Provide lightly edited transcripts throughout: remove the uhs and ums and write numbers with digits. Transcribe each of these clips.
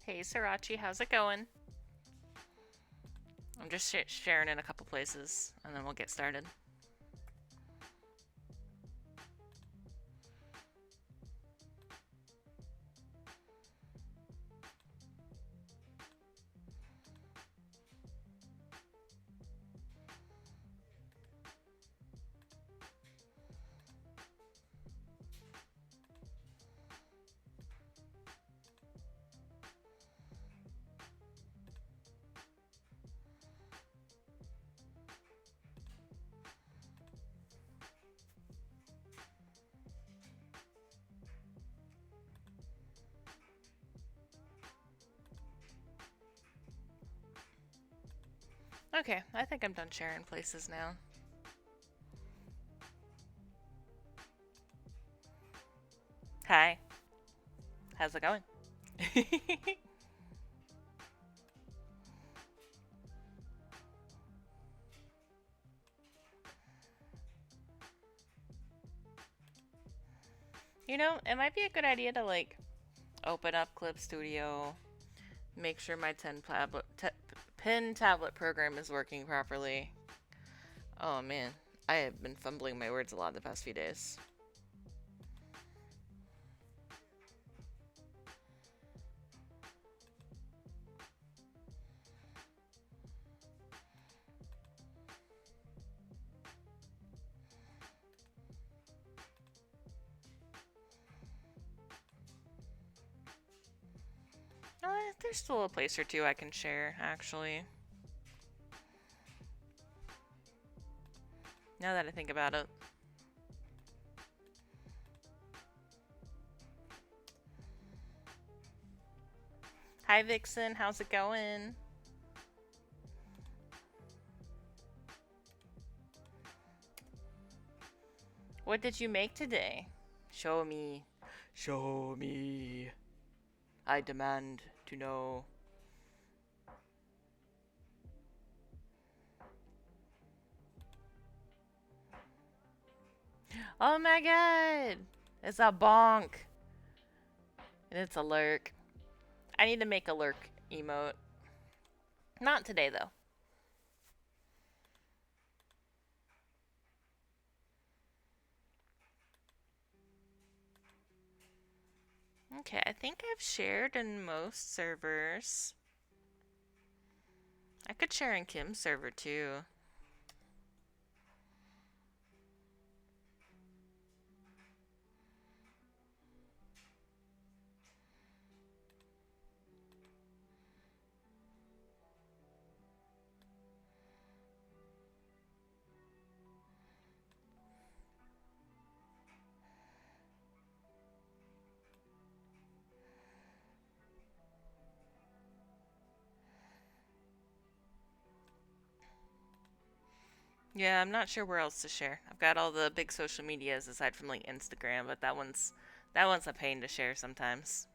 Hey, Sriracha, how's it going? I'm just sharing in a couple places, and then we'll get started. Okay, I think I'm done sharing places now. Hi, how's it going? You know, it might be a good idea to open up Clip Studio, make sure my pen tablet program is working properly. Oh man, I have been fumbling my words a lot the past few days. There's still a place or two I can share, actually. Now that I think about it. Hi, Vixen, how's it going? What did you make today? Show me. Show me. I demand to know. Oh my god! It's a bonk! And it's a lurk. I need to make a lurk emote. Not today, though. Okay, I think I've shared in most servers. I could share in Kim's server, too. Yeah, I'm not sure where else to share. I've got all the big social medias aside from Instagram, but that one's a pain to share sometimes.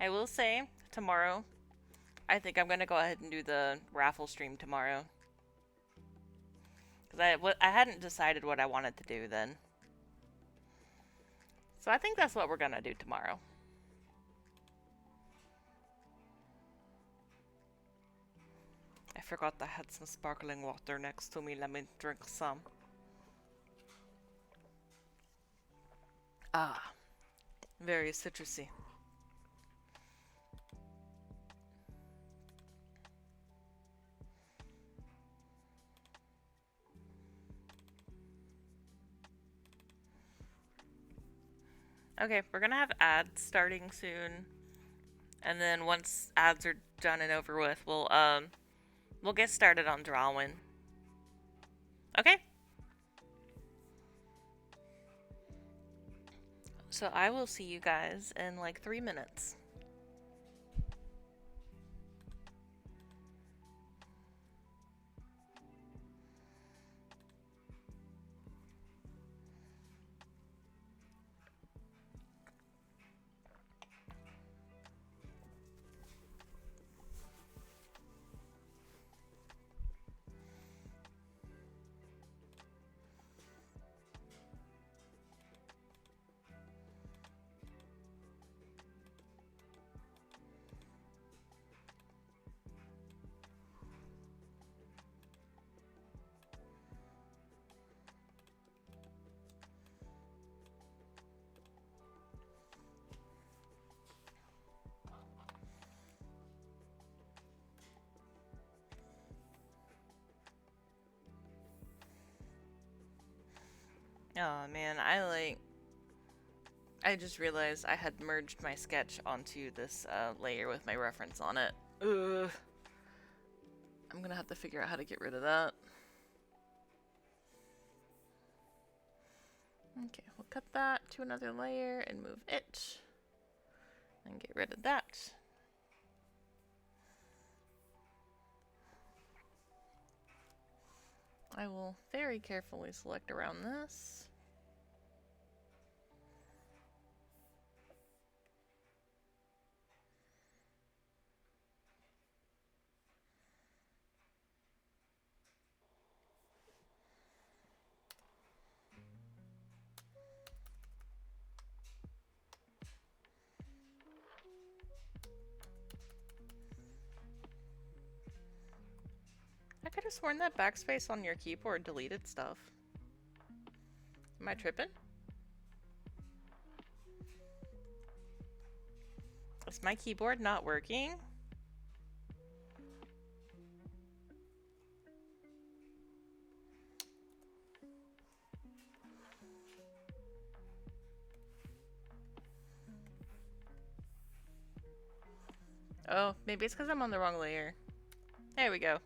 I will say, tomorrow, I think I'm gonna go ahead and do the raffle stream tomorrow. Because I hadn't decided what I wanted to do then. So I think that's what we're gonna do tomorrow. I forgot I had some sparkling water next to me. Let me drink some. Ah, very citrusy. Okay, we're gonna have ads starting soon. And then once ads are done and over with, we'll get started on drawing. Okay? So I will see you guys in like 3 minutes. Oh man, I just realized I had merged my sketch onto this layer with my reference on it. Ugh. I'm gonna have to figure out how to get rid of that. Okay, we'll cut that to another layer and move it. And get rid of that. I will very carefully select around this. I could have sworn that backspace on your keyboard deleted stuff. Am I tripping? Is my keyboard not working? Oh, maybe it's because I'm on the wrong layer. There we go.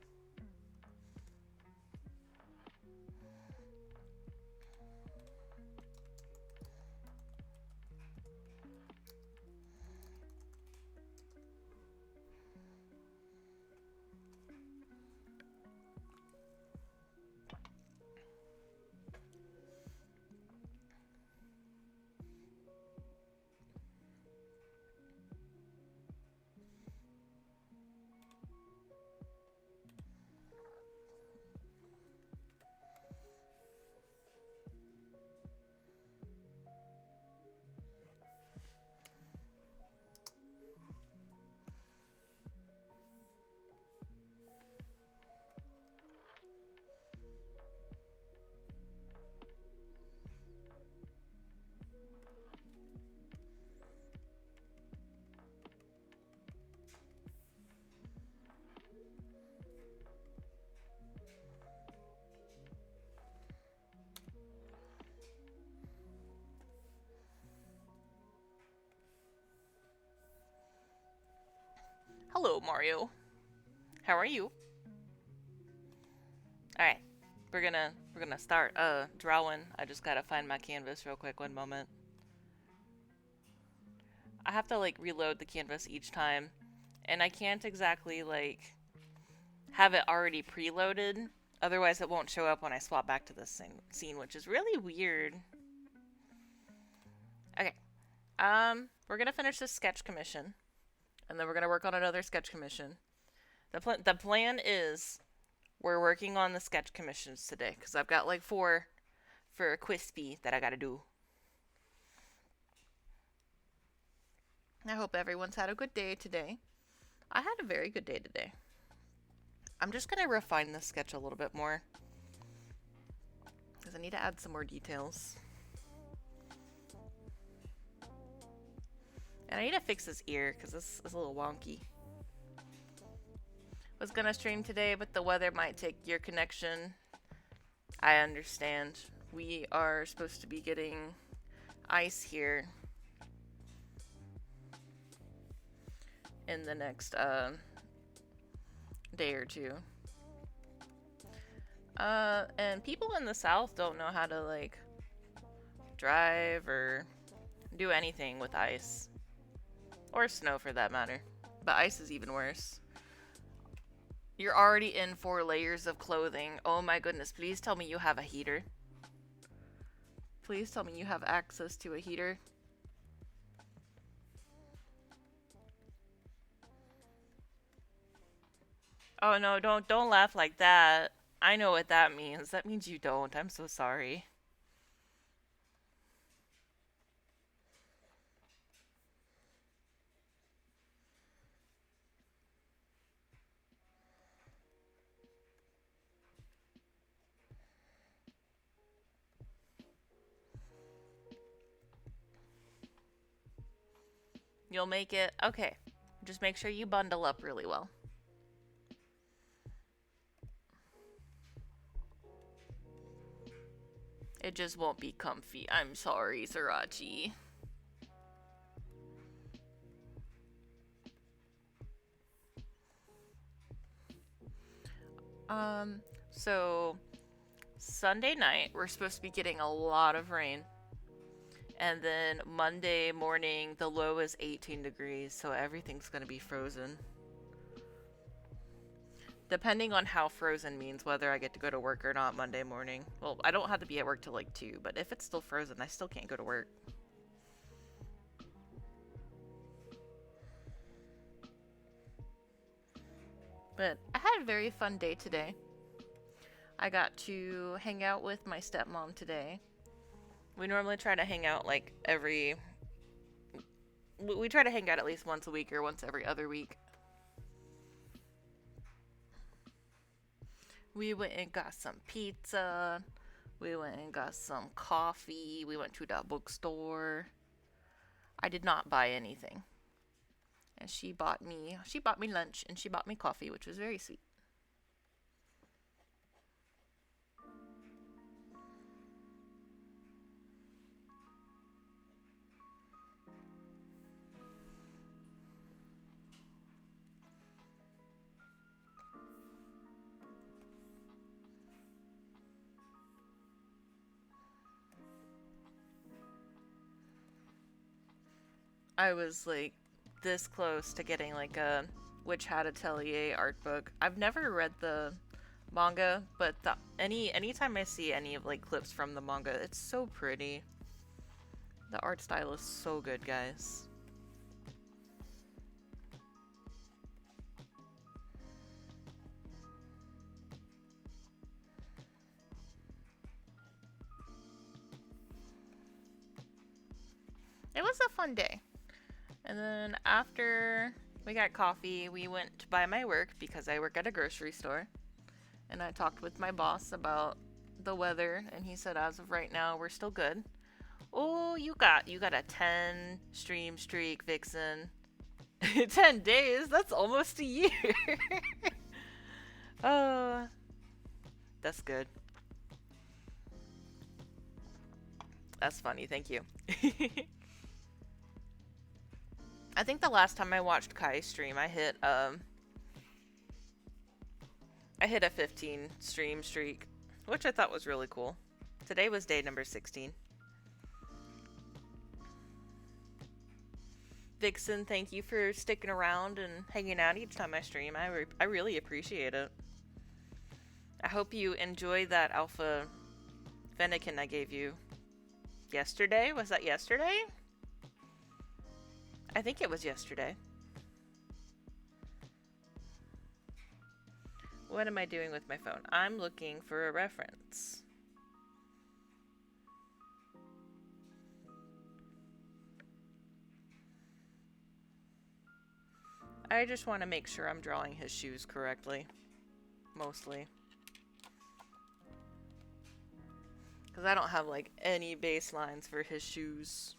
Hello, Mario. How are you? Alright. We're gonna start drawing. I just gotta find my canvas real quick, one moment. I have to like reload the canvas each time, and I can't exactly like have it already preloaded, otherwise it won't show up when I swap back to this scene, which is really weird. Okay. We're gonna finish this sketch commission, and then we're gonna work on another sketch commission. The plan is we're working on the sketch commissions today, because I've got like 4 for Quispy that I gotta do. I hope everyone's had a good day today. I had a very good day today. I'm just gonna refine this sketch a little bit more, because I need to add some more details. And I need to fix this ear, because this is a little wonky. Was gonna stream today, but the weather might take your connection. I understand. We are supposed to be getting ice here in the next day or two. And people in the south don't know how to like drive or do anything with ice. Or snow for that matter. But ice is even worse. You're already in 4 layers of clothing. Oh my goodness, please tell me you have a heater. Please tell me you have access to a heater. Oh no, don't laugh like that. I know what that means. That means you don't. I'm so sorry. You'll make it. Okay. Just make sure you bundle up really well. It just won't be comfy. I'm sorry, Sriracha. So Sunday night, we're supposed to be getting a lot of rain. And then Monday morning, the low is 18 degrees, so everything's gonna be frozen. Depending on how frozen means whether I get to go to work or not Monday morning. Well, I don't have to be at work till like 2, but if it's still frozen, I still can't go to work. But I had a very fun day today. I got to hang out with my stepmom today. We normally try to hang out like we try to hang out at least once a week or once every other week. We went and got some pizza. We went and got some coffee. We went to the bookstore. I did not buy anything. And she bought me lunch and she bought me coffee, which was very sweet. I was like this close to getting like a Witch Hat Atelier art book. I've never read the manga, but anytime I see any of like clips from the manga, it's so pretty. The art style is so good, guys. It was a fun day. And then after we got coffee, we went to buy my work because I work at a grocery store. And I talked with my boss about the weather, and he said as of right now we're still good. Oh, you got a 10 stream streak, Vixen. 10 days? That's almost a year. Oh, that's good. That's funny. Thank you. I think the last time I watched Kai stream, I hit a 15 stream streak, which I thought was really cool. Today was day number 16. Vixen, thank you for sticking around and hanging out each time I stream. I really appreciate it. I hope you enjoy that alpha Fennekin I gave you yesterday. Was that yesterday? I think it was yesterday. What am I doing with my phone? I'm looking for a reference. I just want to make sure I'm drawing his shoes correctly. Mostly. Because I don't have like any baselines for his shoes.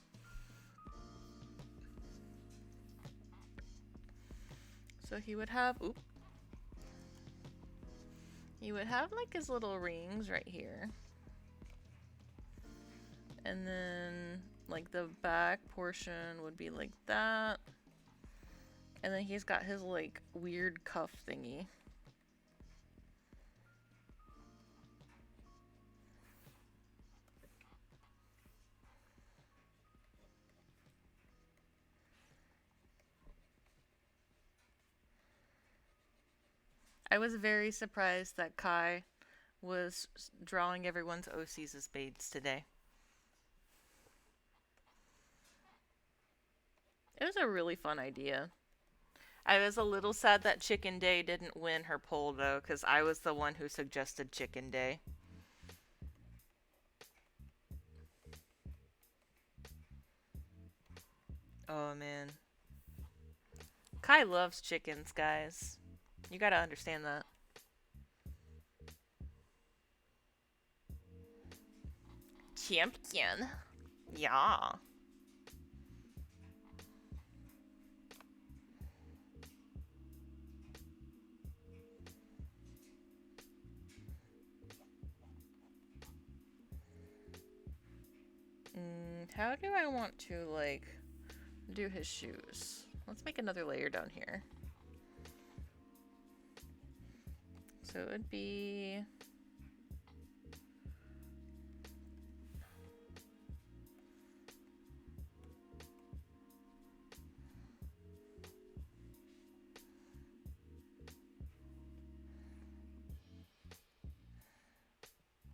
So he would have, he would have like his little rings right here. And then like the back portion would be like that. And then he's got his like weird cuff thingy. I was very surprised that Kai was drawing everyone's OCs as spades today. It was a really fun idea. I was a little sad that Chicken Day didn't win her poll though, because I was the one who suggested Chicken Day. Oh man. Kai loves chickens, guys. You gotta understand that. Champion. Yeah. How do I want to, like, do his shoes? Let's make another layer down here. So it would be...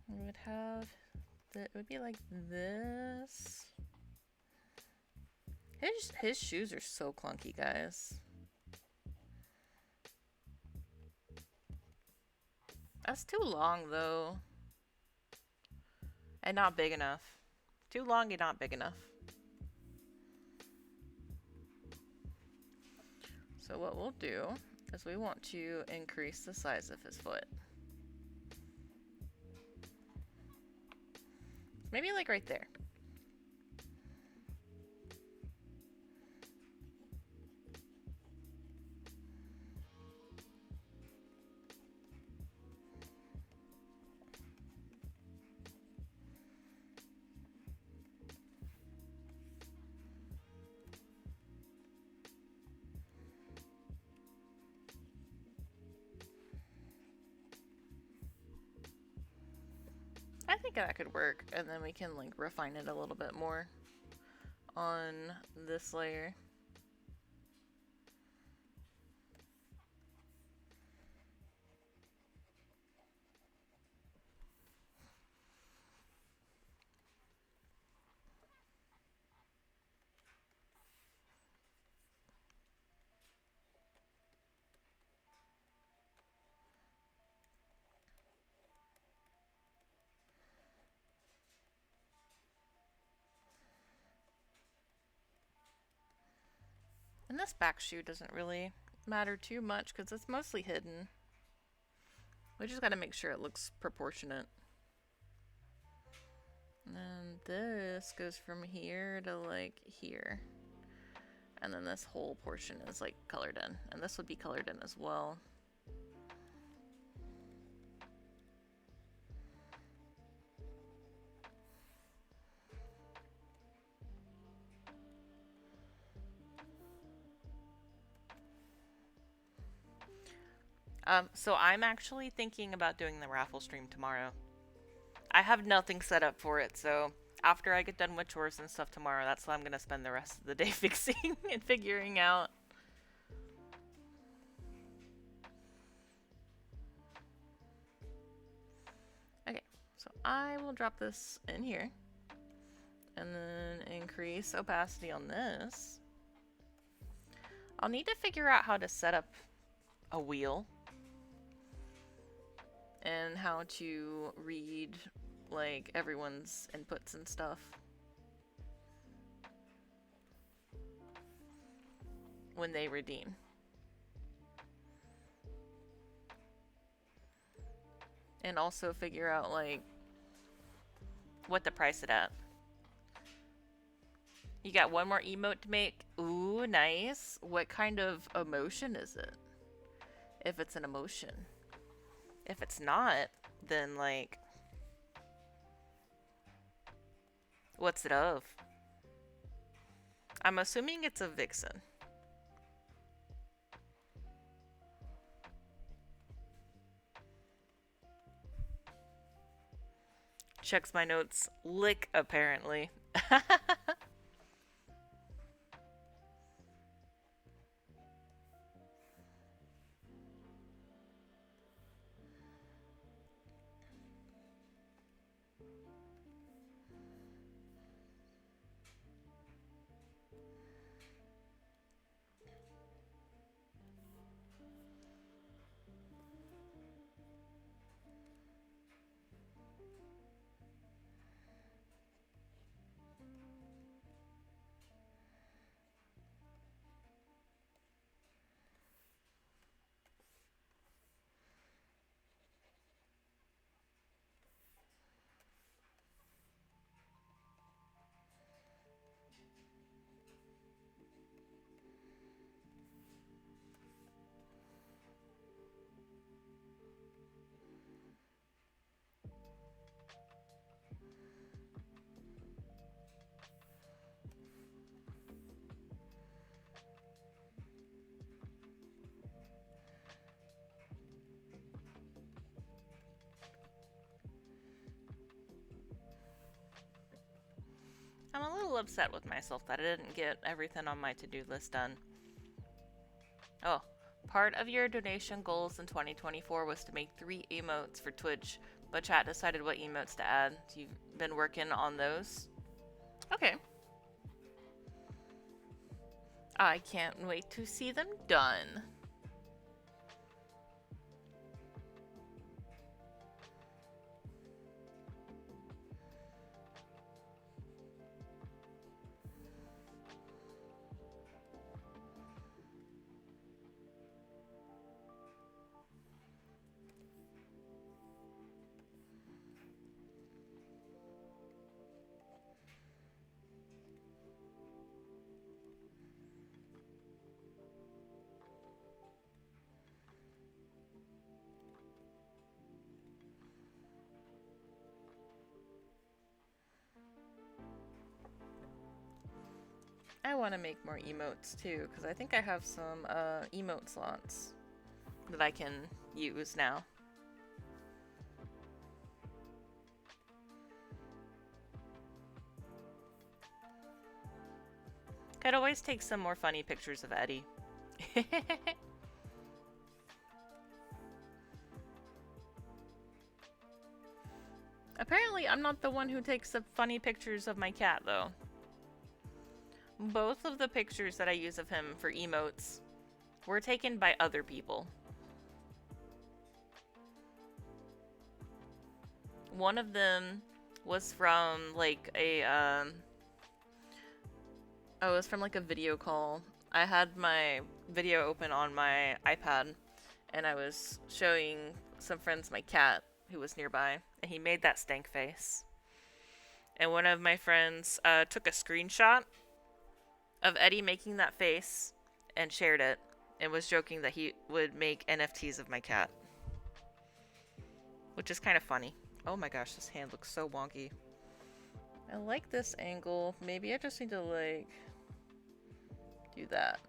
we would have... it would be like this. His shoes are so clunky, guys. That's too long, though. And not big enough. Too long and not big enough. So what we'll do is we want to increase the size of his foot. Maybe like right there. I think that could work, and then we can like refine it a little bit more on this layer. And this back shoe doesn't really matter too much because it's mostly hidden. We just gotta make sure it looks proportionate. And then this goes from here to like here. And then this whole portion is like colored in. And this would be colored in as well. So I'm actually thinking about doing the raffle stream tomorrow. I have nothing set up for it, so after I get done with chores and stuff tomorrow, that's what I'm gonna spend the rest of the day fixing and figuring out. Okay, so I will drop this in here. And then increase opacity on this. I'll need to figure out how to set up a wheel. And how to read, like, everyone's inputs and stuff. When they redeem. And also figure out, like, what to price it at. You got one more emote to make. Ooh, nice. What kind of emotion is it? If it's an emotion. If it's not, then, like, what's it of? I'm assuming it's a vixen. Checks my notes. Lick, apparently. upset with myself that I didn't get everything on my to-do list done. Oh, part of your donation goals in 2024 was to make 3 emotes for Twitch, but chat decided what emotes to add. So you've been working on those? Okay. I can't wait to see them done. I want to make more emotes too, because I think I have some emote slots that I can use now. Could always take some more funny pictures of Eddie. Apparently, I'm not the one who takes the funny pictures of my cat, though. Both of the pictures that I use of him for emotes were taken by other people. One of them was from like a oh, it was from like a video call. I had my video open on my iPad and I was showing some friends my cat who was nearby, and he made that stank face. And one of my friends took a screenshot of Eddie making that face and shared it and was joking that he would make NFTs of my cat. Which is kind of funny. Oh my gosh, this hand looks so wonky. I like this angle. Maybe I just need to like do that.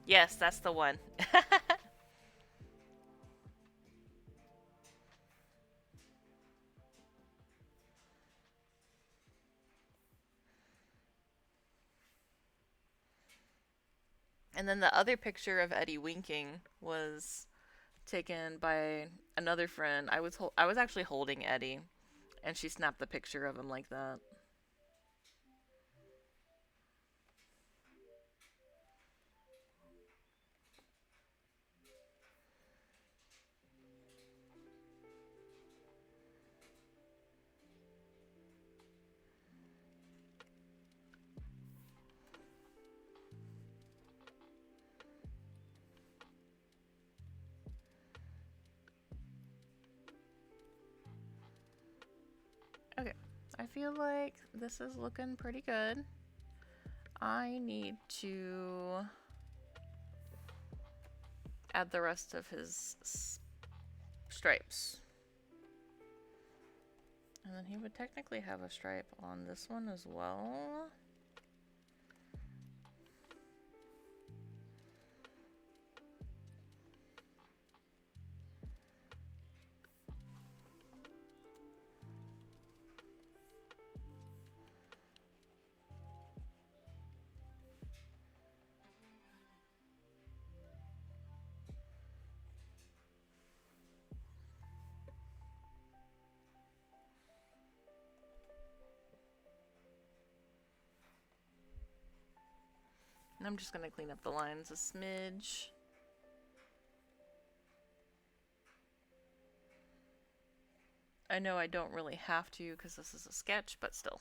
Yes, that's the one. And then the other picture of Eddie winking was taken by another friend. I was actually holding Eddie, and she snapped the picture of him like that. Okay, I feel like this is looking pretty good. I need to add the rest of his stripes. And then he would technically have a stripe on this one as well. And I'm just gonna clean up the lines a smidge. I know I don't really have to because this is a sketch, but still.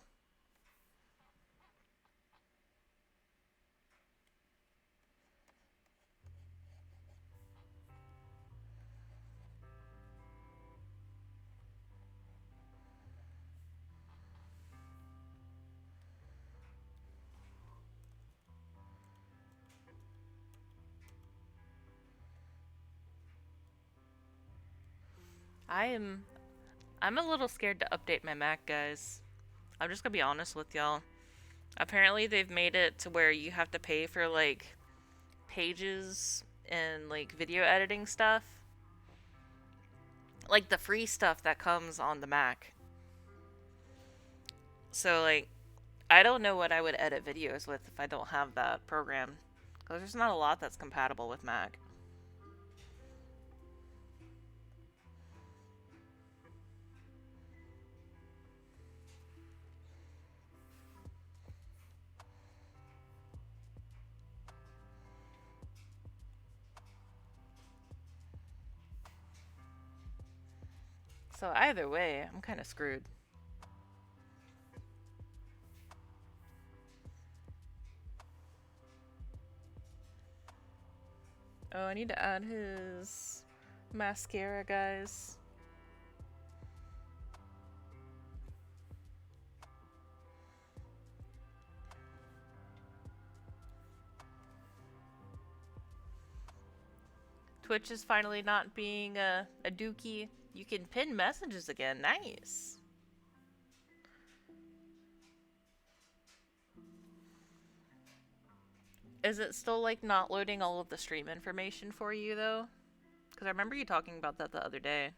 I'm a little scared to update my Mac, guys. I'm just gonna be honest with y'all. Apparently they've made it to where you have to pay for like pages and like video editing stuff. Like the free stuff that comes on the Mac. So like I don't know what I would edit videos with if I don't have that program. Because there's not a lot that's compatible with Mac. So either way, I'm kind of screwed. Oh, I need to add his mascara, guys. Twitch is finally not being a dookie. You can pin messages again. Nice. Is it still like not loading all of the stream information for you though? Because I remember you talking about that the other day.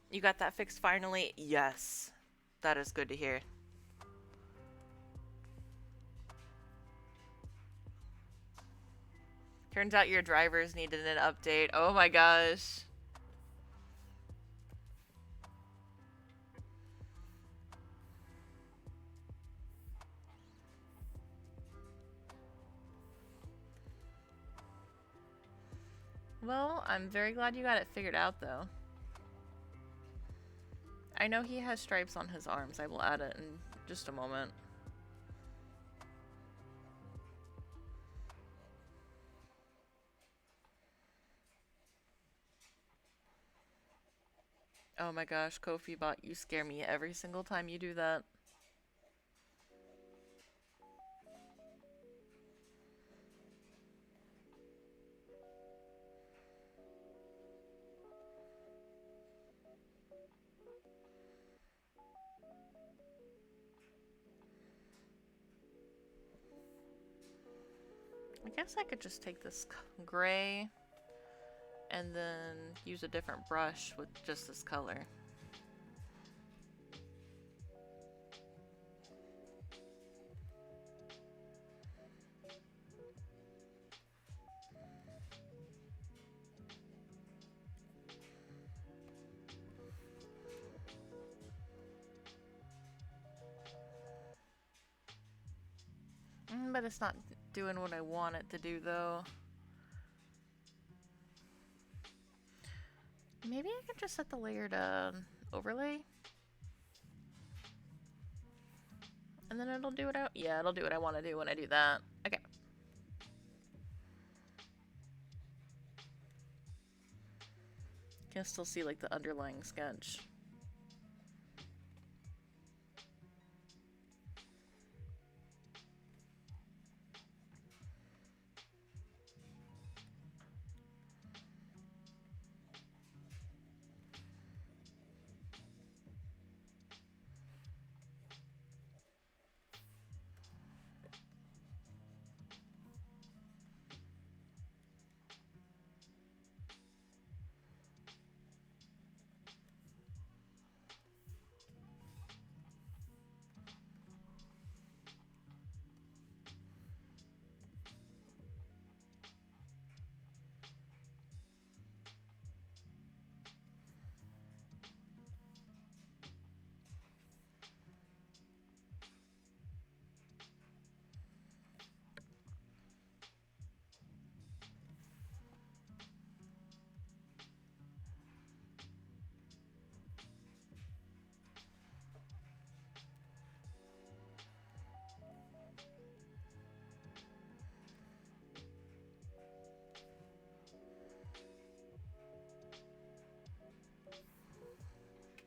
You got that fixed finally? Yes. That is good to hear. Turns out your drivers needed an update. Oh my gosh. Well, I'm very glad you got it figured out though. I know he has stripes on his arms. I will add it in just a moment. Oh my gosh, Kofi bot, you scare me every single time you do that. I guess I could just take this gray and then use a different brush with just this color. But it's not doing what I want it to do though. Maybe I could just set the layer to overlay. And then it'll do what it'll do what I want to do when I do that. Okay. Can still see like the underlying sketch.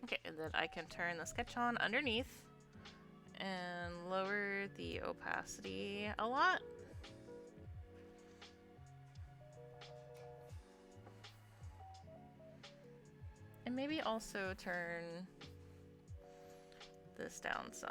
Okay, and then I can turn the sketch on underneath and lower the opacity a lot. And maybe also turn this down some.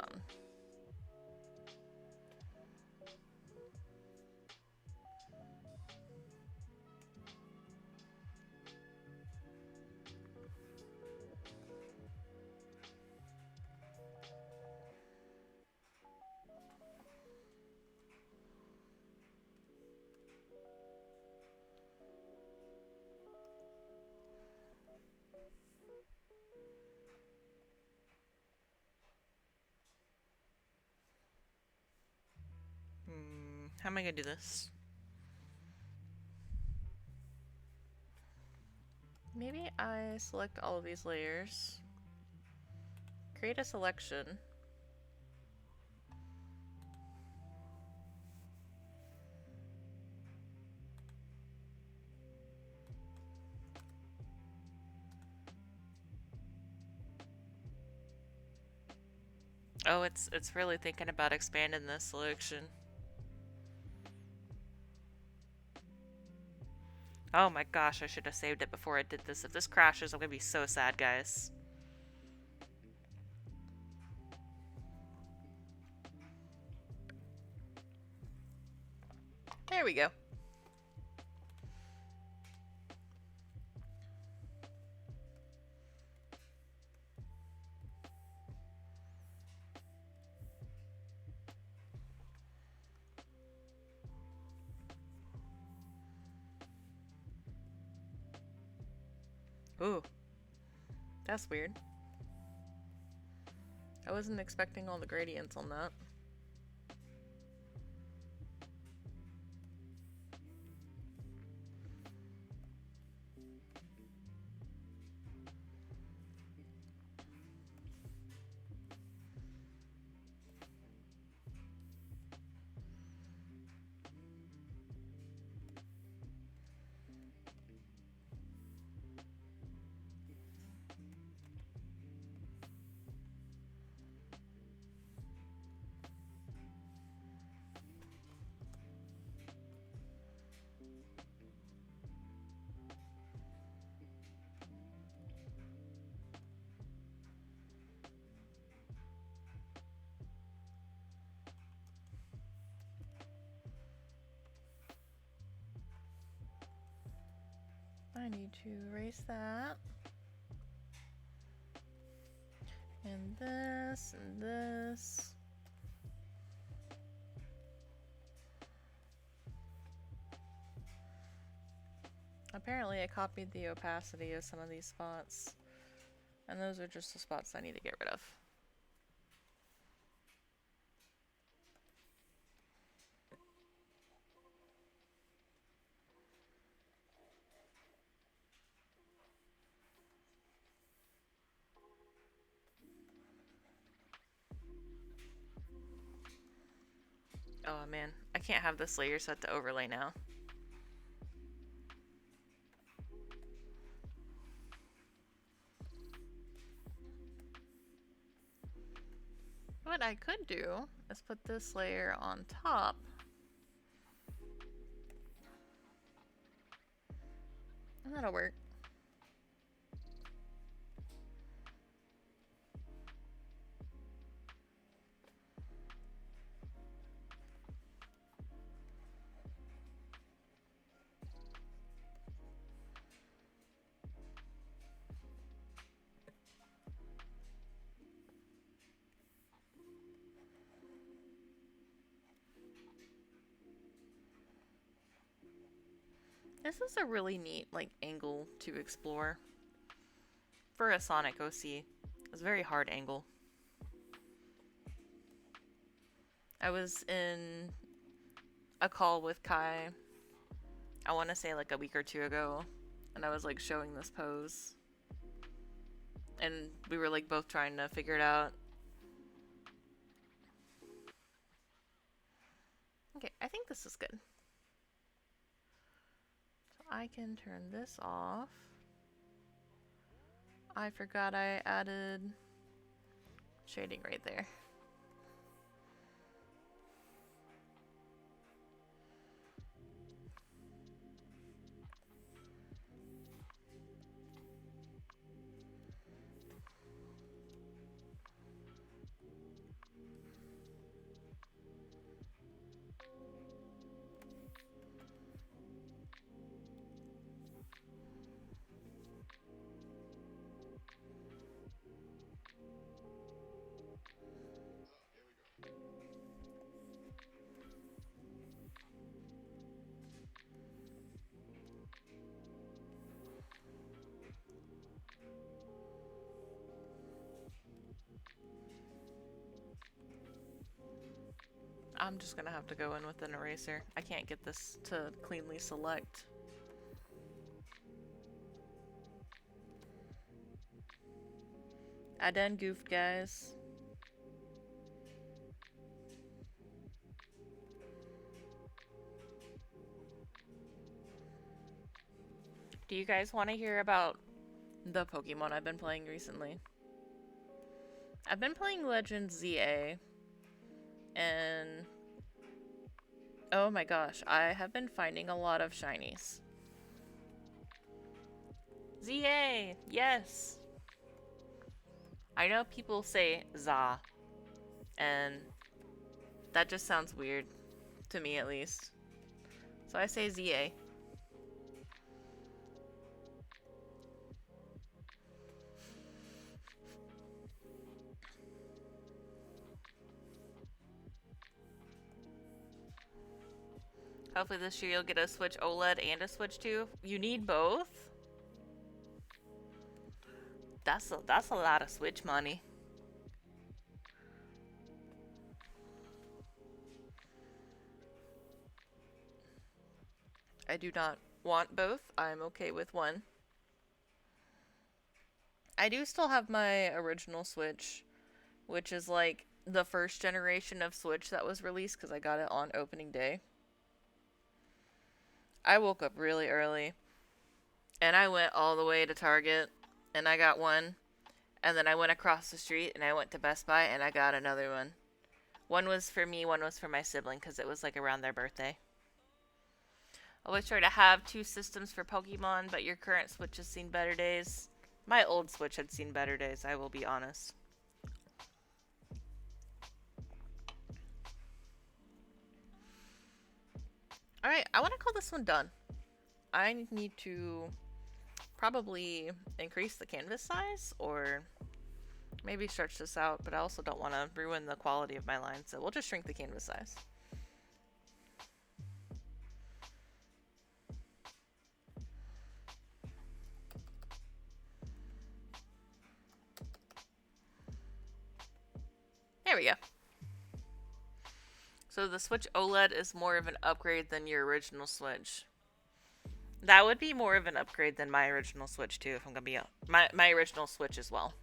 How am I gonna do this? Maybe I select all of these layers. Create a selection. Oh, it's really thinking about expanding this selection. Oh my gosh, I should have saved it before I did this. If this crashes, I'm gonna be so sad, guys. There we go. Ooh, that's weird. I wasn't expecting all the gradients on that. I need to erase that. And this, and this. Apparently I copied the opacity of some of these spots. And those are just the spots I need to get rid of. Oh man, I can't have this layer set to overlay now. What I could do is put this layer on top. And that'll work. This is a really neat, like, angle to explore. For a Sonic OC. It's a very hard angle. I was in a call with Kai, I want to say like a week or two ago, and I was like showing this pose. And we were like both trying to figure it out. Okay, I think this is good. So I can turn this off. I forgot I added shading right there. I'm just gonna have to go in with an eraser. I can't get this to cleanly select. I done goofed, guys. Do you guys want to hear about the Pokemon I've been playing recently? I've been playing Legends ZA, and oh my gosh, I have been finding a lot of shinies. ZA, yes! I know people say ZA, and that just sounds weird, to me at least. So I say ZA. Hopefully this year you'll get a Switch OLED and a Switch 2. You need both? That's a lot of Switch money. I do not want both. I'm okay with one. I do still have my original Switch, which is like the first generation of Switch that was released because I got it on opening day. I woke up really early and I went all the way to Target and I got one. And then I went across the street and I went to Best Buy and I got another one. One was for me, one was for my sibling because it was like around their birthday. Always try to have two systems for Pokemon, but your current Switch has seen better days. My old Switch had seen better days, I will be honest. Alright, I want to call this one done. I need to probably increase the canvas size or maybe stretch this out, but I also don't want to ruin the quality of my line, so we'll just shrink the canvas size. There we go. So the Switch OLED is more of an upgrade than your original Switch. That would be more of an upgrade than my original Switch too, if I'm gonna be my original Switch as well.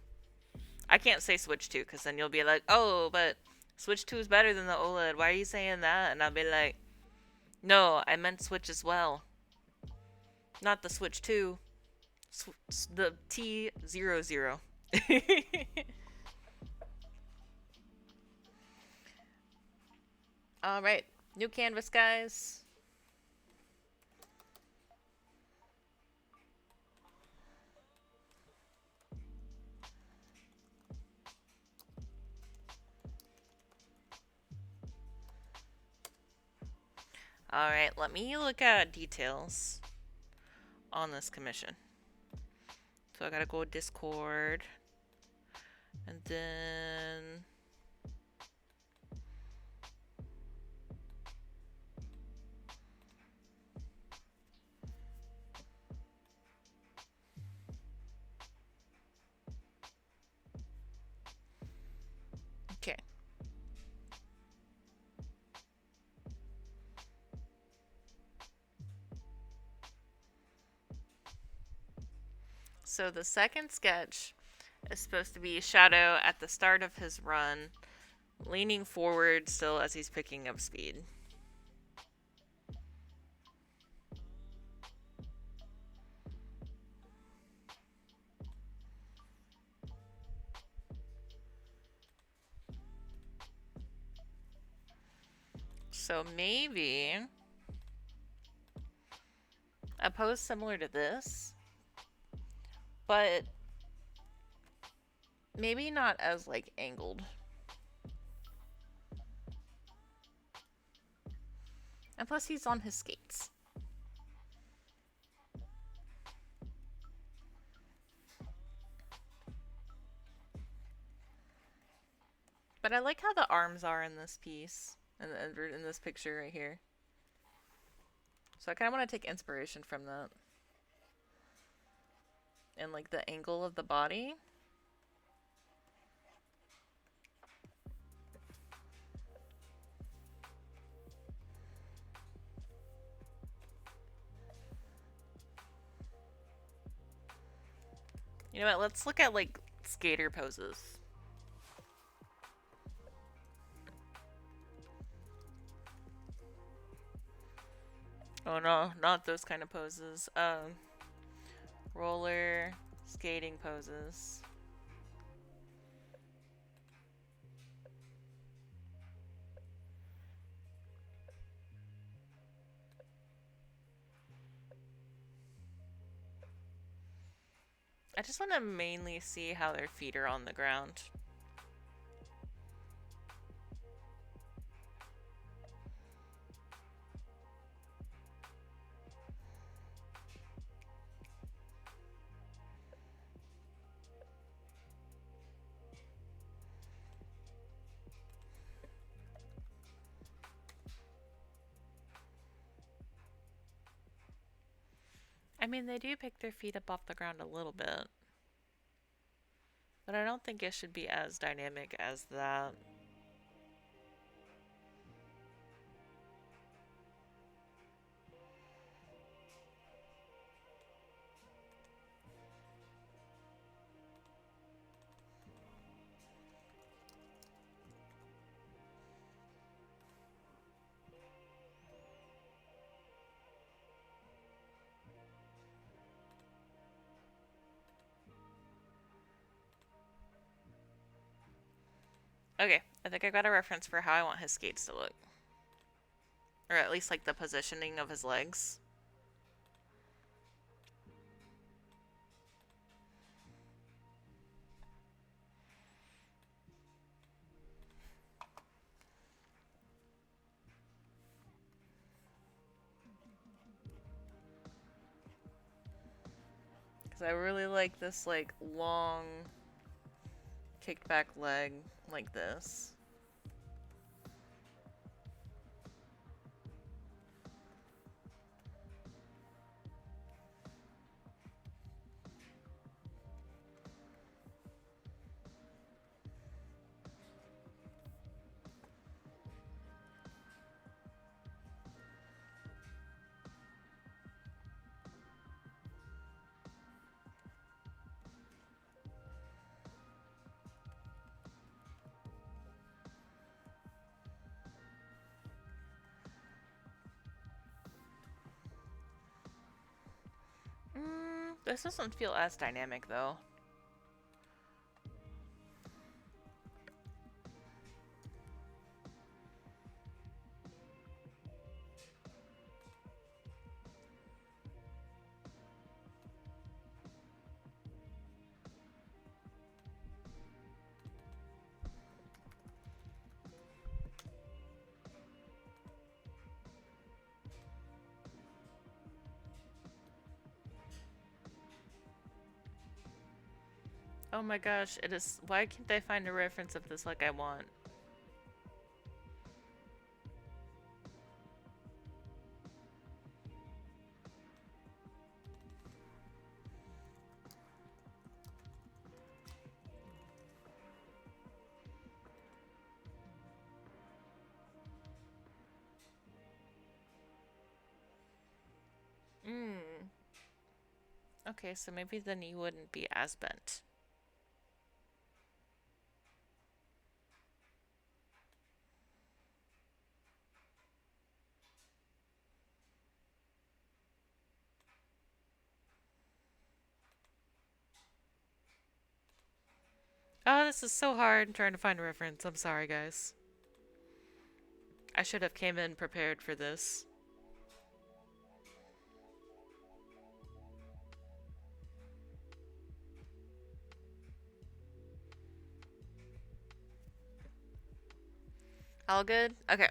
I can't say Switch 2 because then you'll be like, oh, but Switch 2 is better than the OLED. Why are you saying that? And I'll be like, no, I meant Switch as well. Not the Switch 2. The T00. Alright, new canvas, guys. Alright, let me look at details on this commission. So I gotta go Discord. And then... okay. So the second sketch is supposed to be Shadow at the start of his run, leaning forward still as he's picking up speed. So maybe a pose similar to this, but maybe not as like angled. And plus he's on his skates. But I like how the arms are in this piece, in this picture right here. So I kind of want to take inspiration from that. And like the angle of the body. You know what? Let's look at like skater poses. Oh no, not those kind of poses. Roller skating poses. I just want to mainly see how their feet are on the ground. I mean, they do pick their feet up off the ground a little bit, but I don't think it should be as dynamic as that. Okay, I think I got a reference for how I want his skates to look. Or at least like the positioning of his legs. Because I really like this like long kicked back leg like this. This doesn't feel as dynamic though. Oh my gosh, it is. Why can't I find a reference of this like I want? Hmm. Okay, so maybe the knee wouldn't be as bent. Oh, this is so hard trying to find a reference. I'm sorry, guys. I should have came in prepared for this. All good? Okay.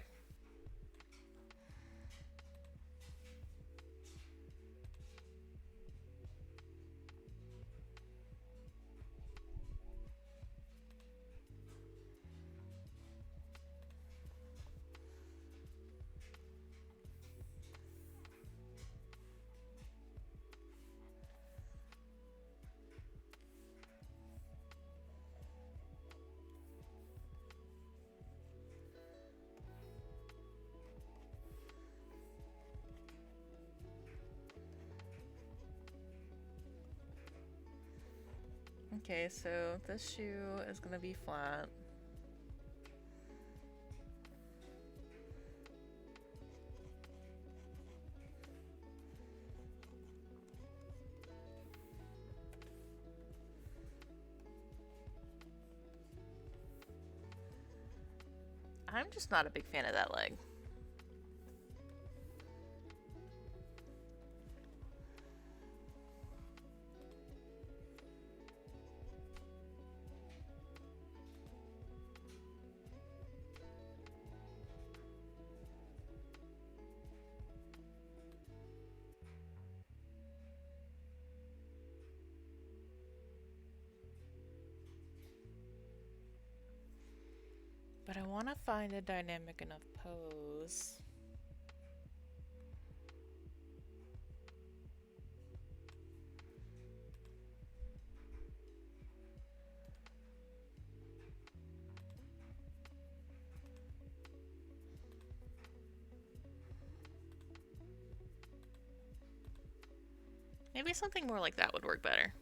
Okay, so this shoe is gonna be flat. I'm just not a big fan of that leg. But I want to find a dynamic enough pose. Maybe something more like that would work better.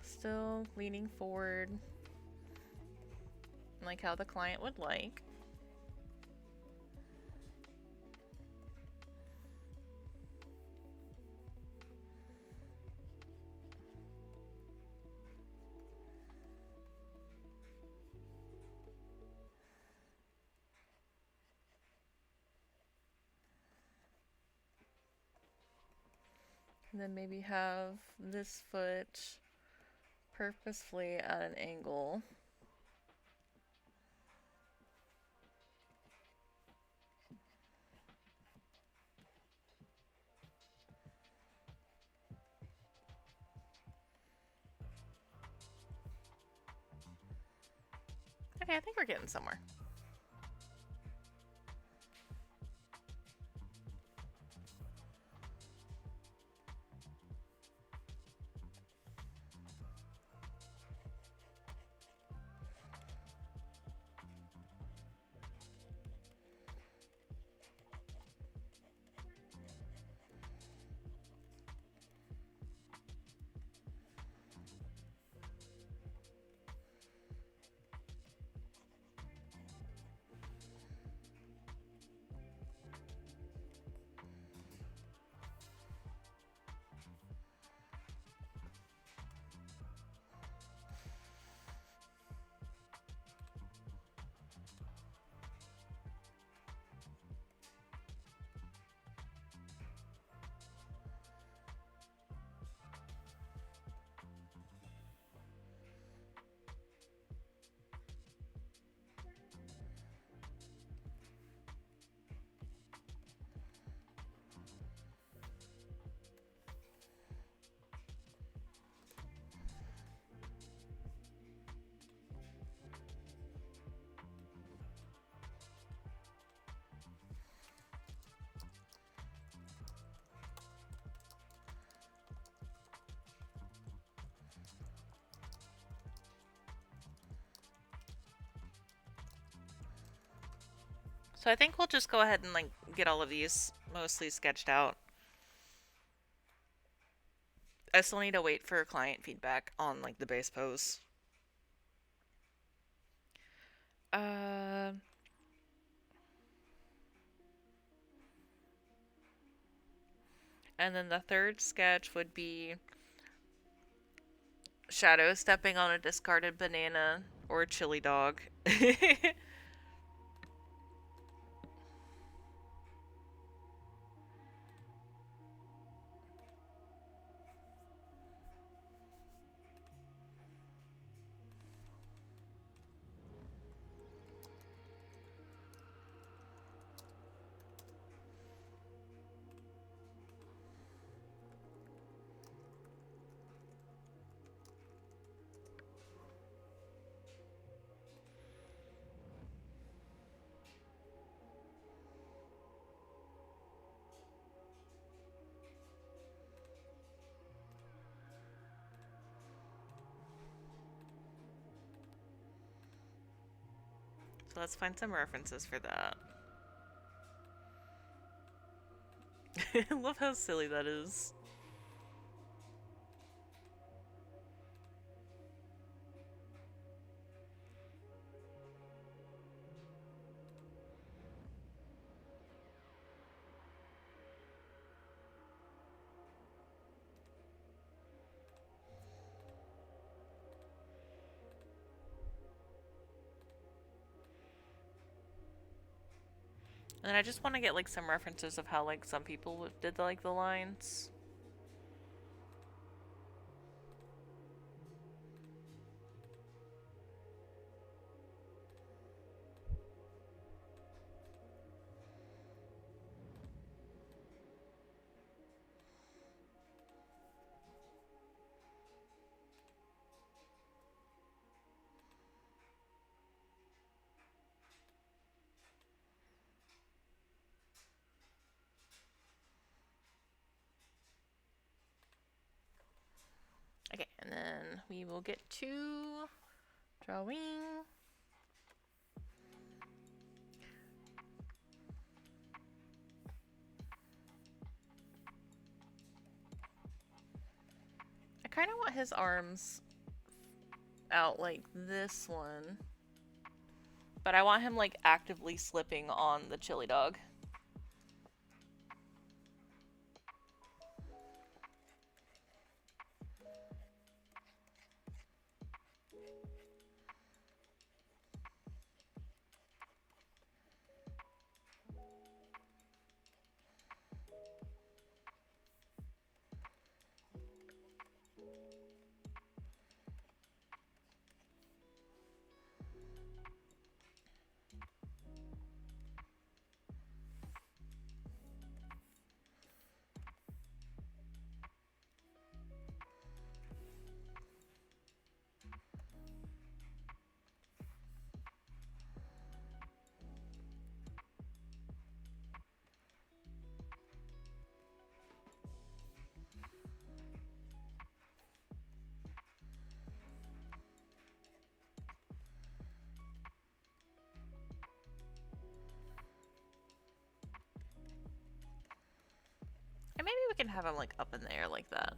Still leaning forward, like how the client would like. And then maybe have this foot purposefully at an angle. Okay, I think we're getting somewhere. So I think we'll just go ahead and like get all of these mostly sketched out. I still need to wait for client feedback on like the base pose. Uh, and then the third sketch would be Shadow stepping on a discarded banana or a chili dog. So let's find some references for that. I love how silly that is. And I just want to get like some references of how like some people did like the lines. Okay, and then we will get to drawing. I kind of want his arms out like this one. But I want him like actively slipping on the chili dog. And maybe we can have him like up in the air like that.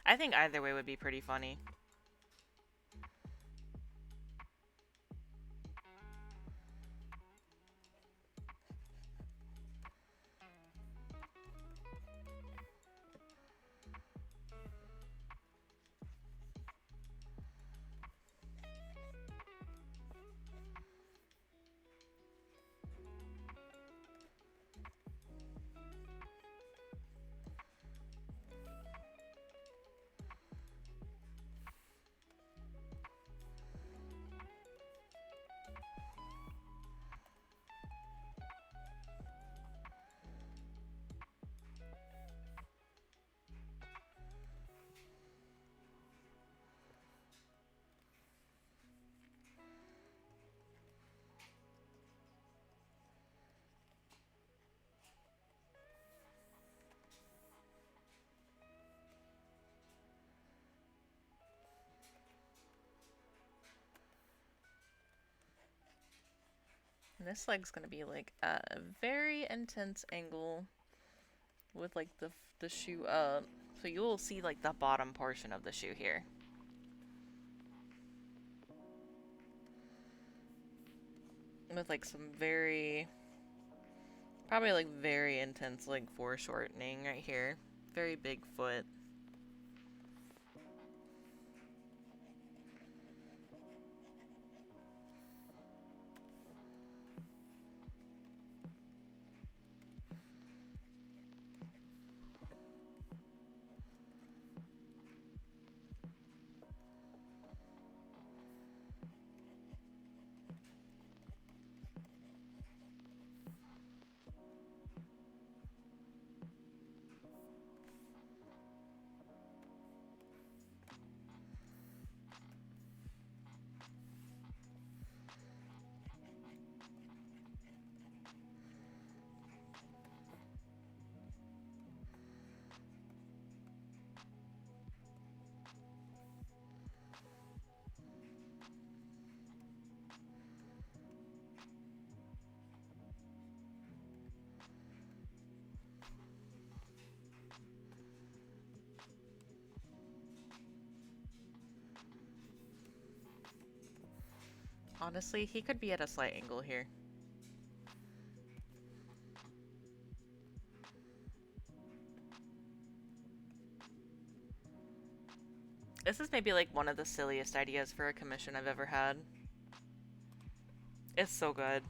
I think either way would be pretty funny. And this leg's gonna be like at a very intense angle with like the shoe up. So you will see like the bottom portion of the shoe here. With like some very, probably like very intense like foreshortening right here. Very big foot. Honestly, he could be at a slight angle here. This is maybe like one of the silliest ideas for a commission I've ever had. It's so good.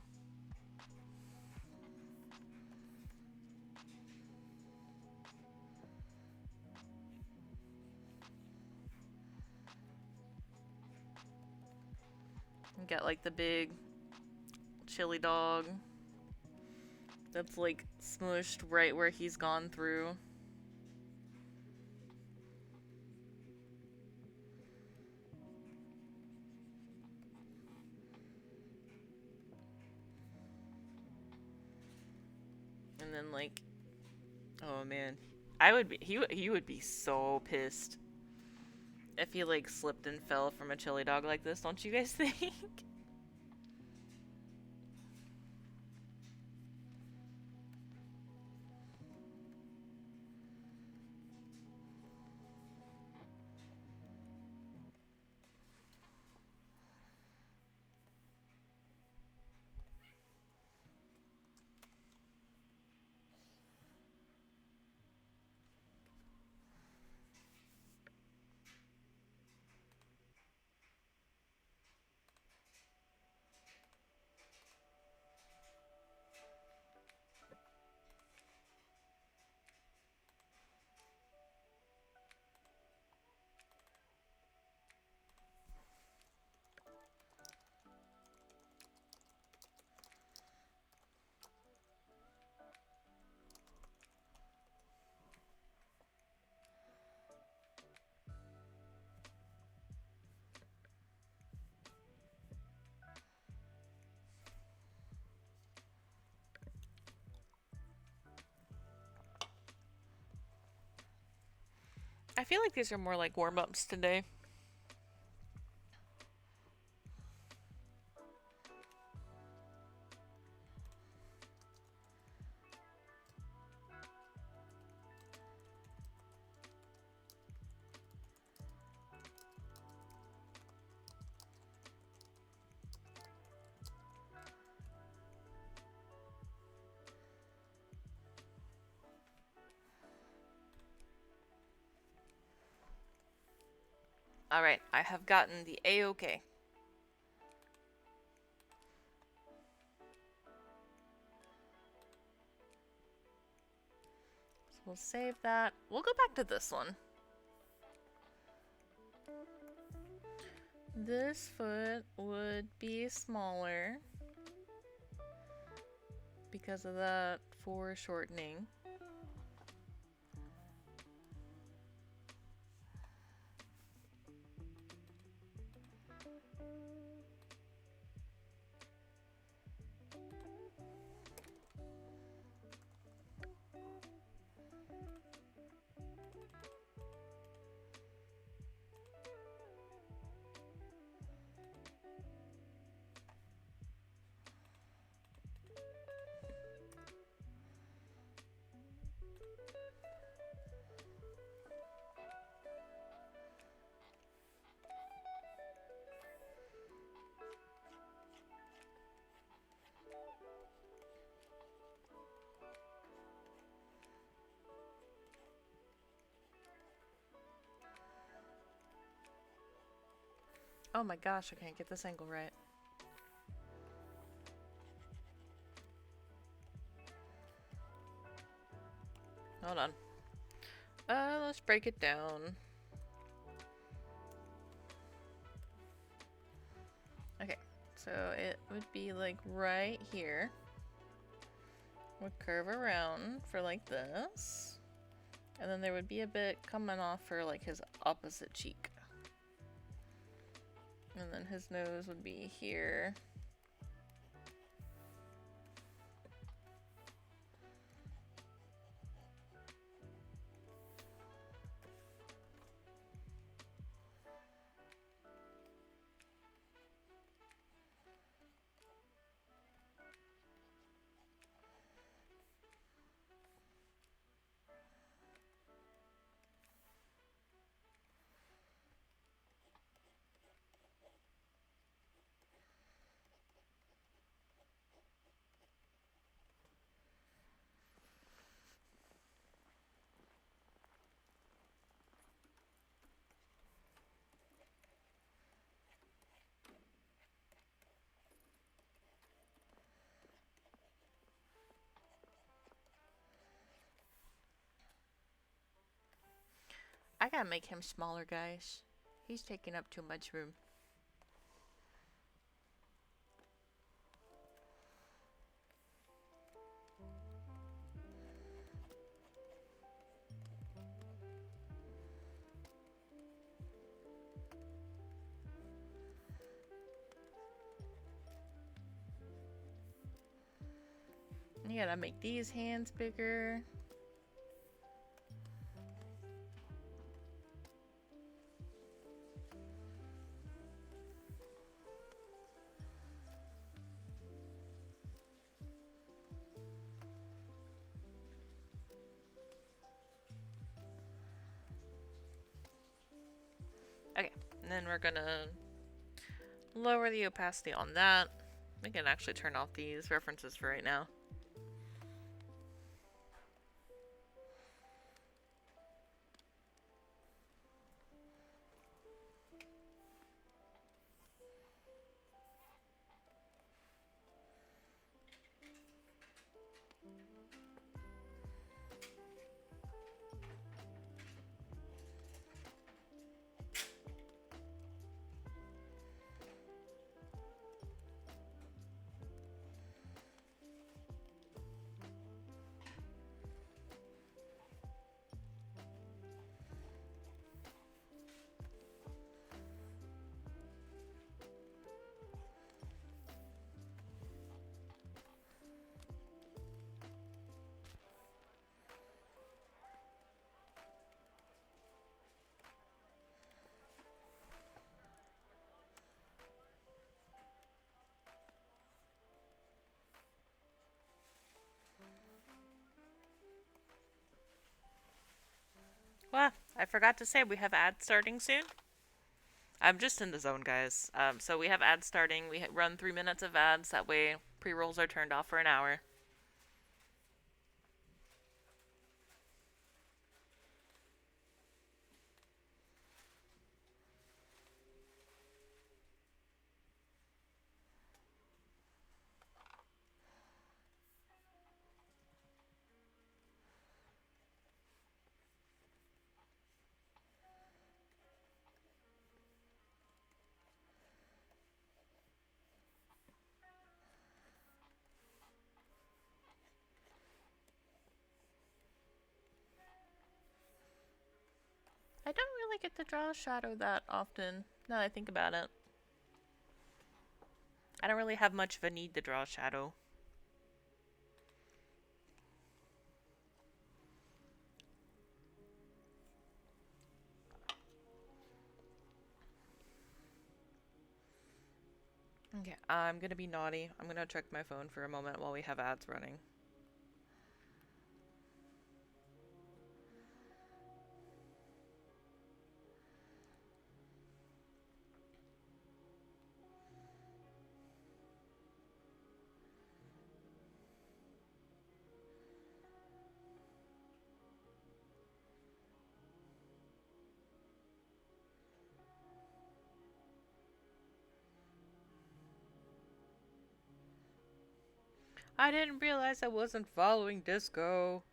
You got like the big chili dog that's like smushed right where he's gone through. And then like, oh man, he would be so pissed if he like slipped and fell from a chili dog like this, don't you guys think? I feel like these are more like warm-ups today. Alright, I have gotten the A-OK. So we'll save that. We'll go back to this one. This foot would be smaller because of that foreshortening. Oh my gosh, I can't get this angle right. Hold on. Let's break it down. Okay, so it would be like right here. Would curve around for like this. And then there would be a bit coming off for like his opposite cheek. And then his nose would be here. I gotta make him smaller, guys. He's taking up too much room. You gotta make these hands bigger. Okay, and then we're gonna lower the opacity on that. We can actually turn off these references for right now. Well, I forgot to say we have ads starting soon. I'm just in the zone, guys. So we have ads starting. We run 3 minutes of ads. That way, pre-rolls are turned off for an hour. I don't really get to draw a shadow that often, now that I think about it. I don't really have much of a need to draw a shadow. Okay, I'm gonna be naughty. I'm gonna check my phone for a moment while we have ads running. I didn't realize I wasn't following Disco.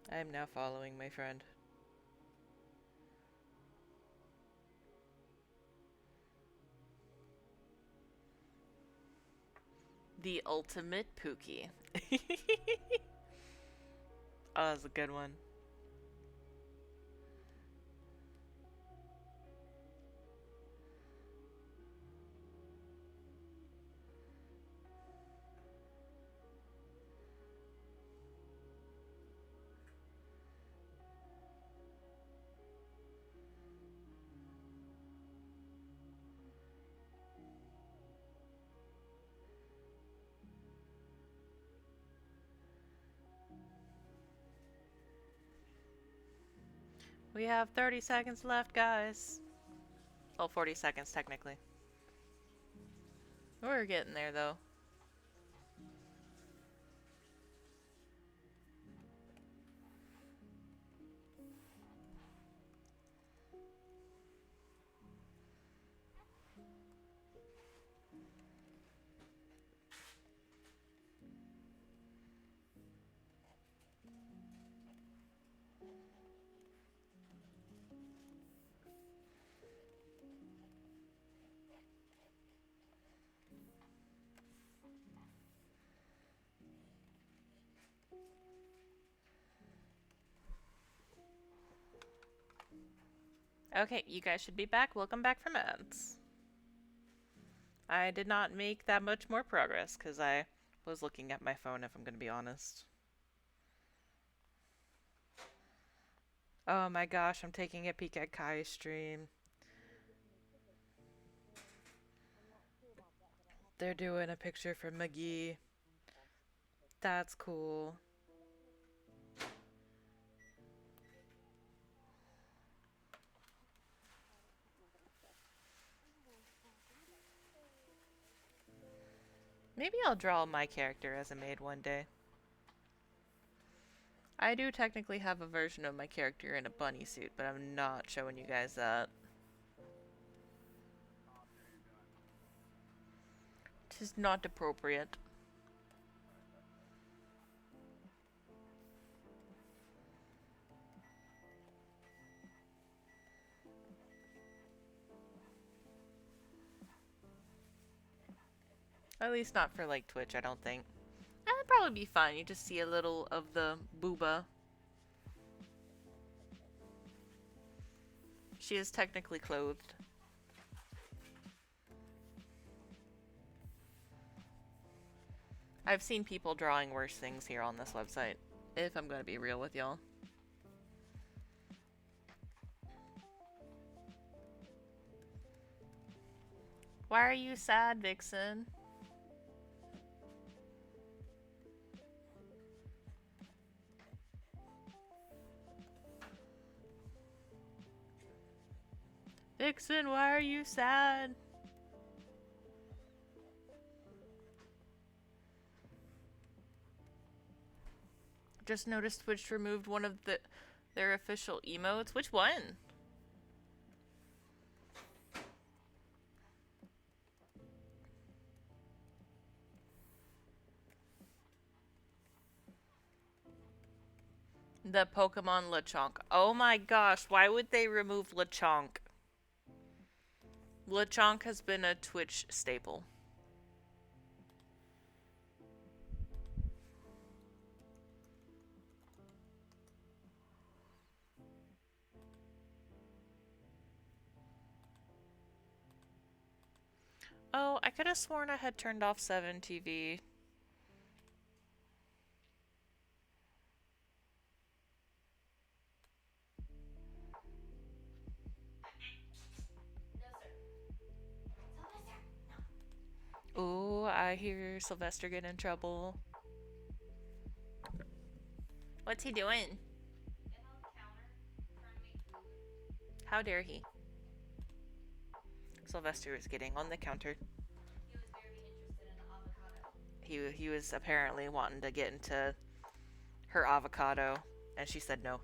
I am now following my friend. The ultimate Pookie. Oh, that's a good one. We have 30 seconds left, guys. Well, 40 seconds, technically. We're getting there, though. Okay, you guys should be back. Welcome back from ads. I did not make that much more progress because I was looking at my phone, if I'm going to be honest. Oh my gosh, I'm taking a peek at Kai's stream. They're doing a picture for McGee. That's cool. Maybe I'll draw my character as a maid one day. I do technically have a version of my character in a bunny suit, but I'm not showing you guys that. It's not appropriate. At least not for like Twitch, I don't think. That'd probably be fine. You just see a little of the booba. She is technically clothed. I've seen people drawing worse things here on this website, if I'm gonna be real with y'all. Why are you sad, Vixen? Vixen, why are you sad? Just noticed Twitch removed one of their official emotes. Which one? The Pokemon Lechonk. Oh my gosh, why would they remove Lechonk? Lechonk has been a Twitch staple. Oh, I could have sworn I had turned off 7 TV. Ooh, I hear Sylvester get in trouble. What's he doing? How dare he? Sylvester is getting on the counter. He was apparently wanting to get into her avocado, and she said no.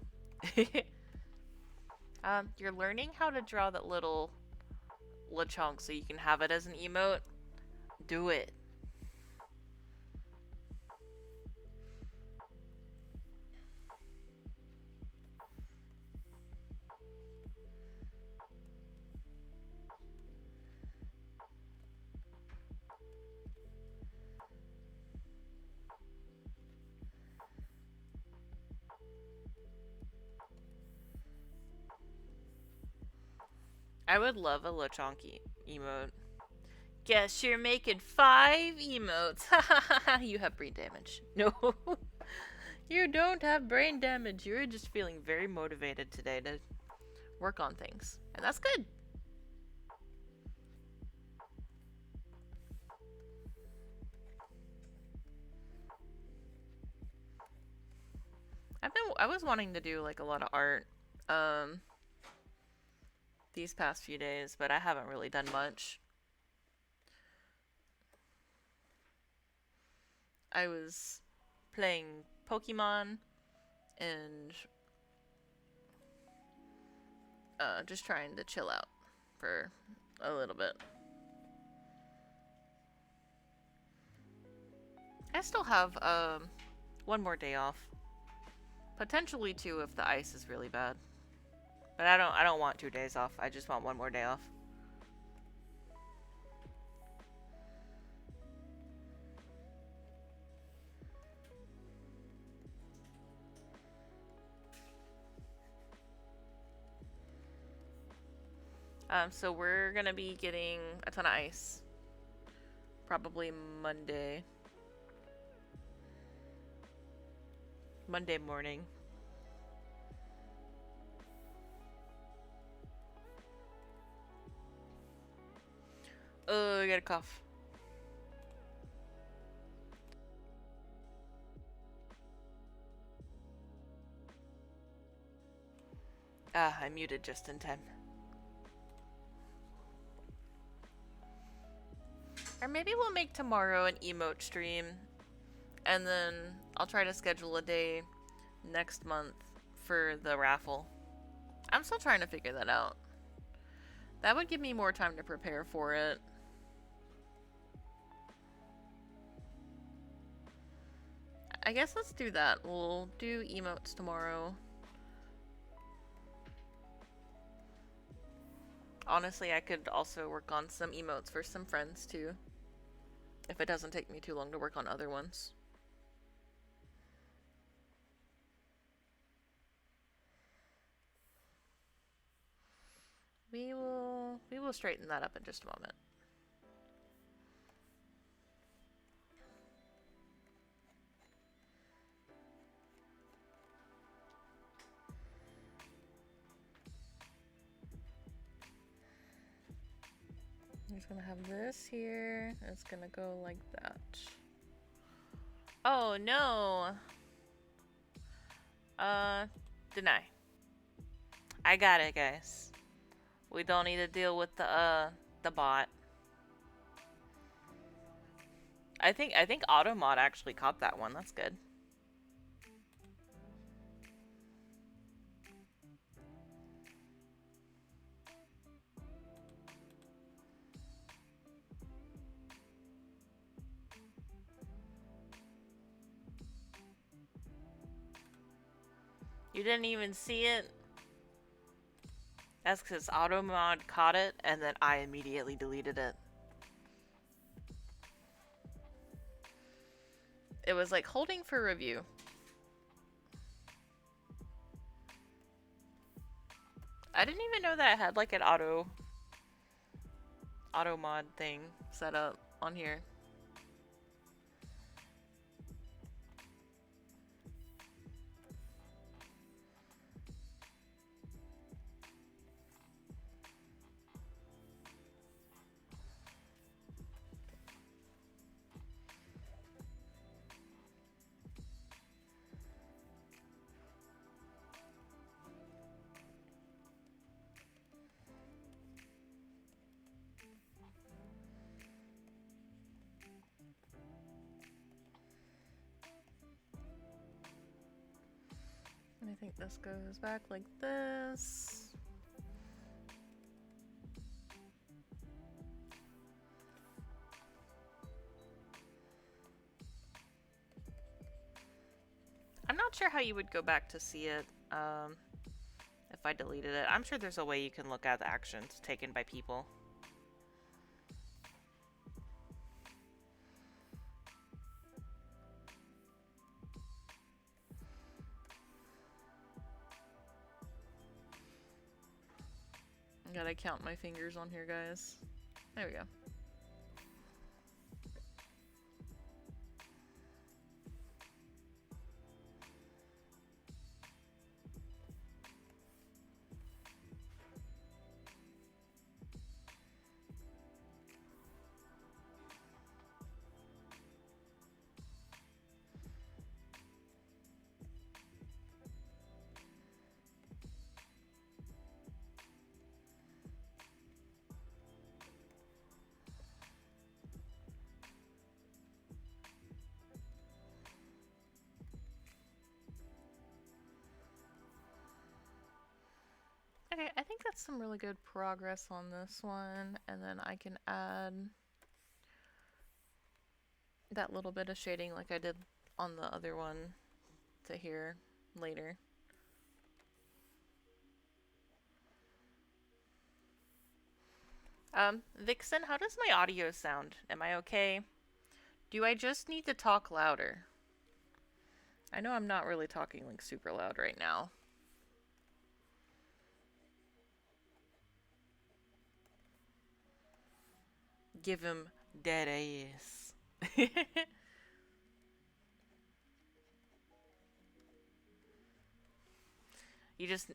You're learning how to draw that little Lechonk so you can have it as an emote. Do it. I would love a Lechonk emote. Guess you're making 5 emotes. You have brain damage. No. You don't have brain damage. You're just feeling very motivated today to work on things. And that's good. I was wanting to do like a lot of art these past few days, but I haven't really done much. I was playing Pokemon and just trying to chill out for a little bit. I still have one more day off. Potentially 2 if the ice is really bad. But I don't want 2 days off. I just want one more day off. So we're gonna be getting a ton of ice. Probably Monday. Monday morning. Oh, I got a cough. Ah, I muted just in time. Or maybe we'll make tomorrow an emote stream, and then I'll try to schedule a day next month for the raffle. I'm still trying to figure that out. That would give me more time to prepare for it. I guess let's do that. We'll do emotes tomorrow. Honestly, I could also work on some emotes for some friends too, if it doesn't take me too long to work on other ones. We will straighten that up in just a moment. I'm just gonna have this here. It's gonna go like that. Oh no! Deny. I got it, guys. We don't need to deal with the bot. I think Automod actually caught that one. That's good. You didn't even see it? That's because Automod caught it, and then I immediately deleted it. It was like holding for review. I didn't even know that I had like an auto mod thing set up on here. And I think this goes back like this. I'm not sure how you would go back to see it if I deleted it. I'm sure there's a way you can look at the actions taken by people. I gotta count my fingers on here, guys. There we go. Okay, I think that's some really good progress on this one, and then I can add that little bit of shading like I did on the other one to here later. Vixen, how does my audio sound? Am I okay? Do I just need to talk louder? I know I'm not really talking like super loud right now. Give him dead ass.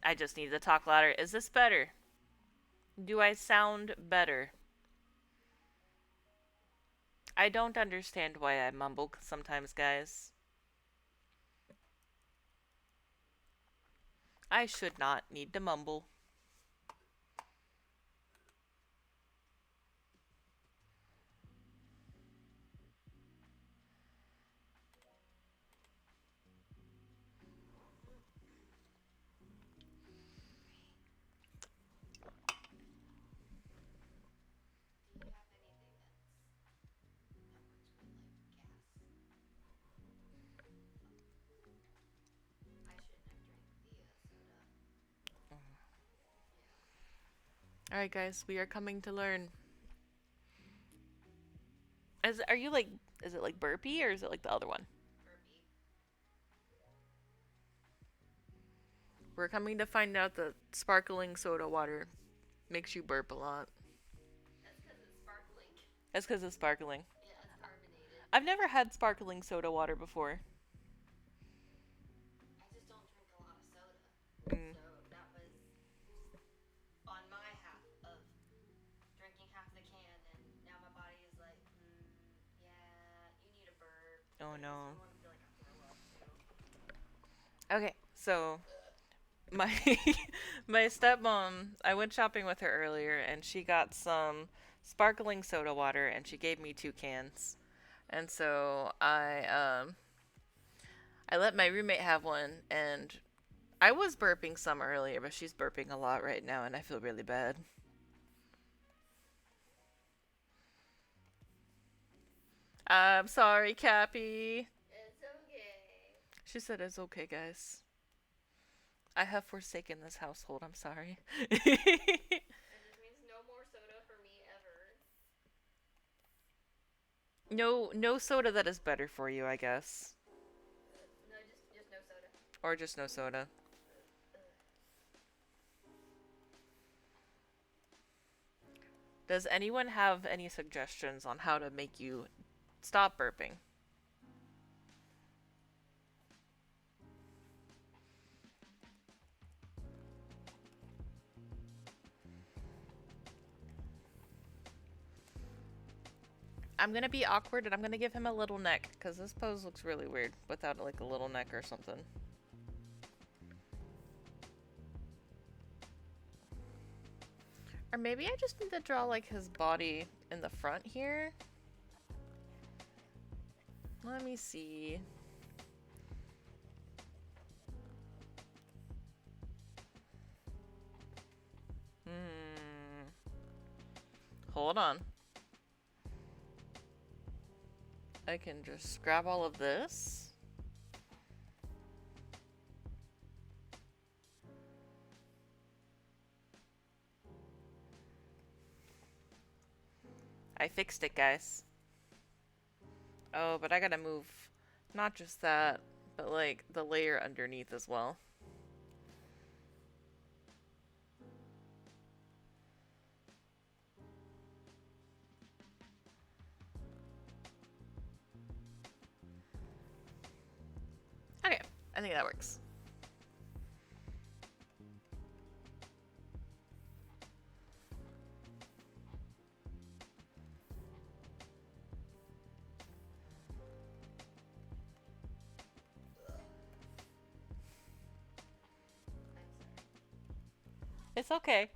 I just need to talk louder. Is this better? Do I sound better? I don't understand why I mumble sometimes, guys. I should not need to mumble. Alright, guys, we are coming to learn. Are you like, is it like burpee or is it like the other one? We're coming to find out that sparkling soda water makes you burp a lot. That's because it's sparkling. I've never had sparkling soda water before. Mm. Oh no. Okay, so my my stepmom, I went shopping with her earlier and she got some sparkling soda water and she gave me 2 cans. And so I let my roommate have one and I was burping some earlier, but she's burping a lot right now and I feel really bad. I'm sorry, Cappy. She said it's okay, guys. I have forsaken this household. I'm sorry. No soda that is better for you, I guess. Or just no soda. Does anyone have any suggestions on how to make you stop burping? I'm gonna be awkward and I'm gonna give him a little neck because this pose looks really weird without like a little neck or something. Or maybe I just need to draw like his body in the front here. Let me see. Hmm. Hold on. I can just grab all of this. I fixed it, guys. Oh, but I gotta move not just that, but like the layer underneath as well. Okay, I think that works. It's okay.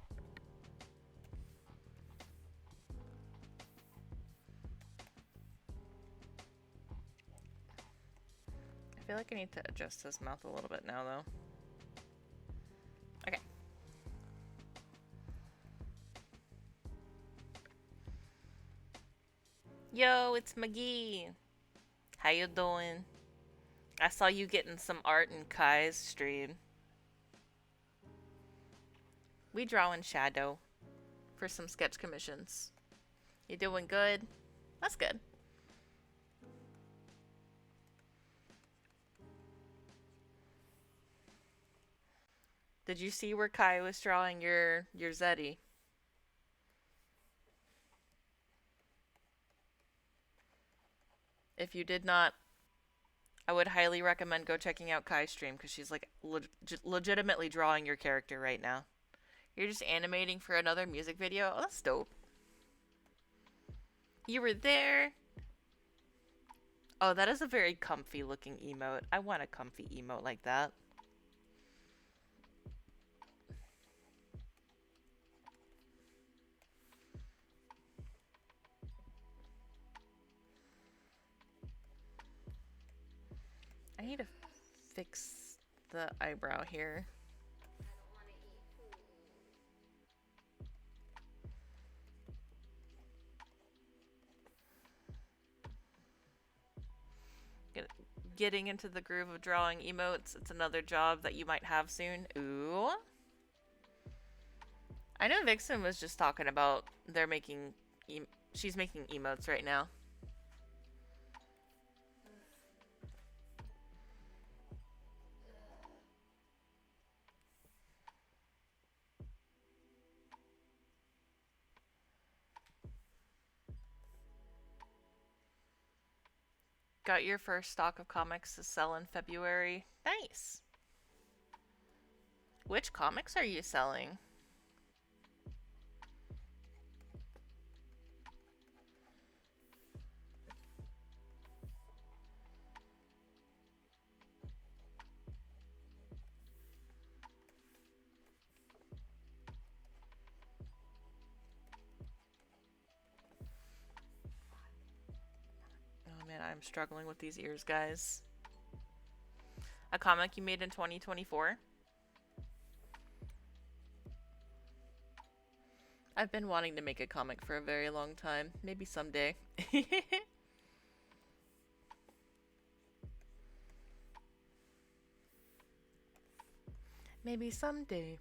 I feel like I need to adjust his mouth a little bit now, though. Okay. Yo, it's McGee. How you doing? I saw you getting some art in Kai's stream. We draw in shadow for some sketch commissions. You doing good? That's good. Did you see where Kai was drawing your Zeddy? If you did not, I would highly recommend go checking out Kai's stream because she's like legitimately drawing your character right now. You're just animating for another music video. Oh, that's dope. You were there. Oh, that is a very comfy looking emote. I want a comfy emote like that. I need to fix the eyebrow here. Getting into the groove of drawing emotes. It's another job that you might have soon. Ooh. I know Vixen was just talking about they're making... she's making emotes right now. Got your first stock of comics to sell in February. Nice. Which comics are you selling? Oh man, I'm struggling with these ears, guys. A comic you made in 2024? I've been wanting to make a comic for a very long time. Maybe someday. Maybe someday.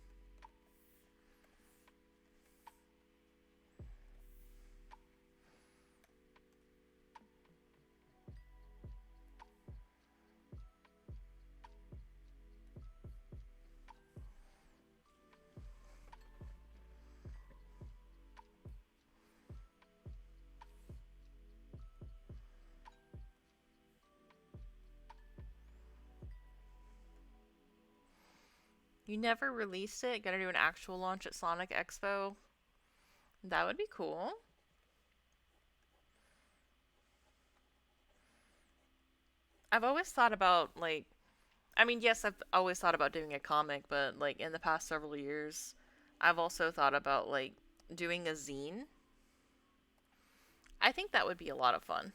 You never released it? Gonna do an actual launch at Sonic Expo? That would be cool. I've always thought about, like... I mean, yes, I've always thought about doing a comic, but, like, in the past several years, I've also thought about, like, doing a zine. I think that would be a lot of fun.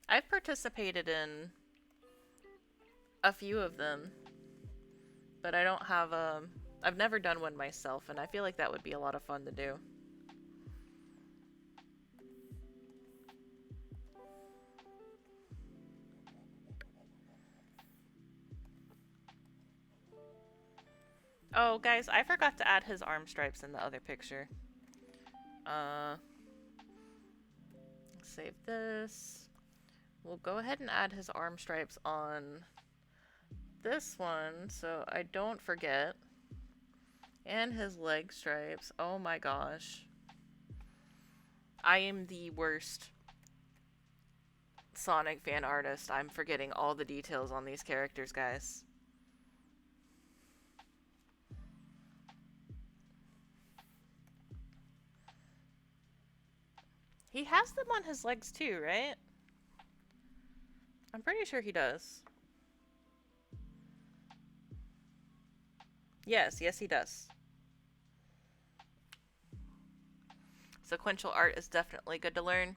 I've participated in a few of them, but I don't have a... I've never done one myself, and I feel like that would be a lot of fun to do. Oh, guys, I forgot to add his arm stripes in the other picture. Save this. We'll go ahead and add his arm stripes on this one so I don't forget. And his leg stripes. Oh my gosh. I am the worst Sonic fan artist. I'm forgetting all the details on these characters, guys. He has them on his legs too, right? I'm pretty sure he does. Yes, he does. Sequential art is definitely good to learn.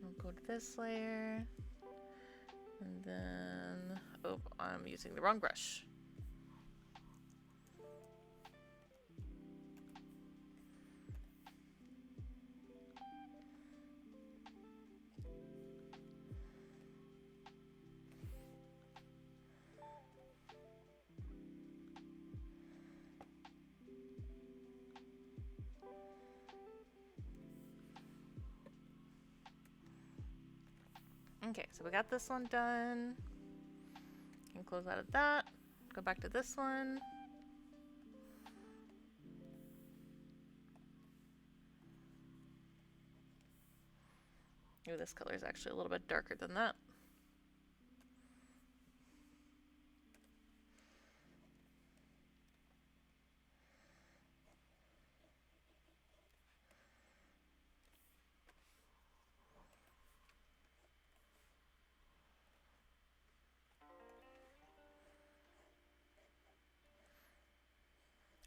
I'll go to this layer. And then... oh, I'm using the wrong brush. Okay, so we got this one done. Can close out of that. Go back to this one. Ooh, this color is actually a little bit darker than that.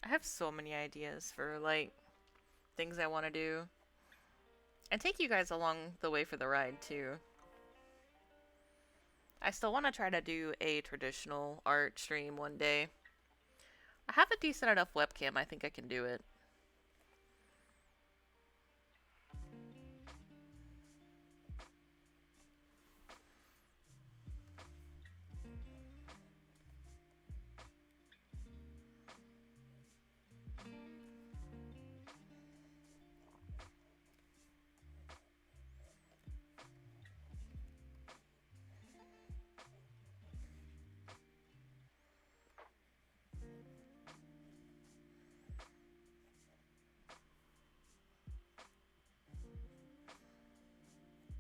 I have so many ideas for, like, things I want to do. And take you guys along the way for the ride, too. I still want to try to do a traditional art stream one day. I have a decent enough webcam, I think I can do it.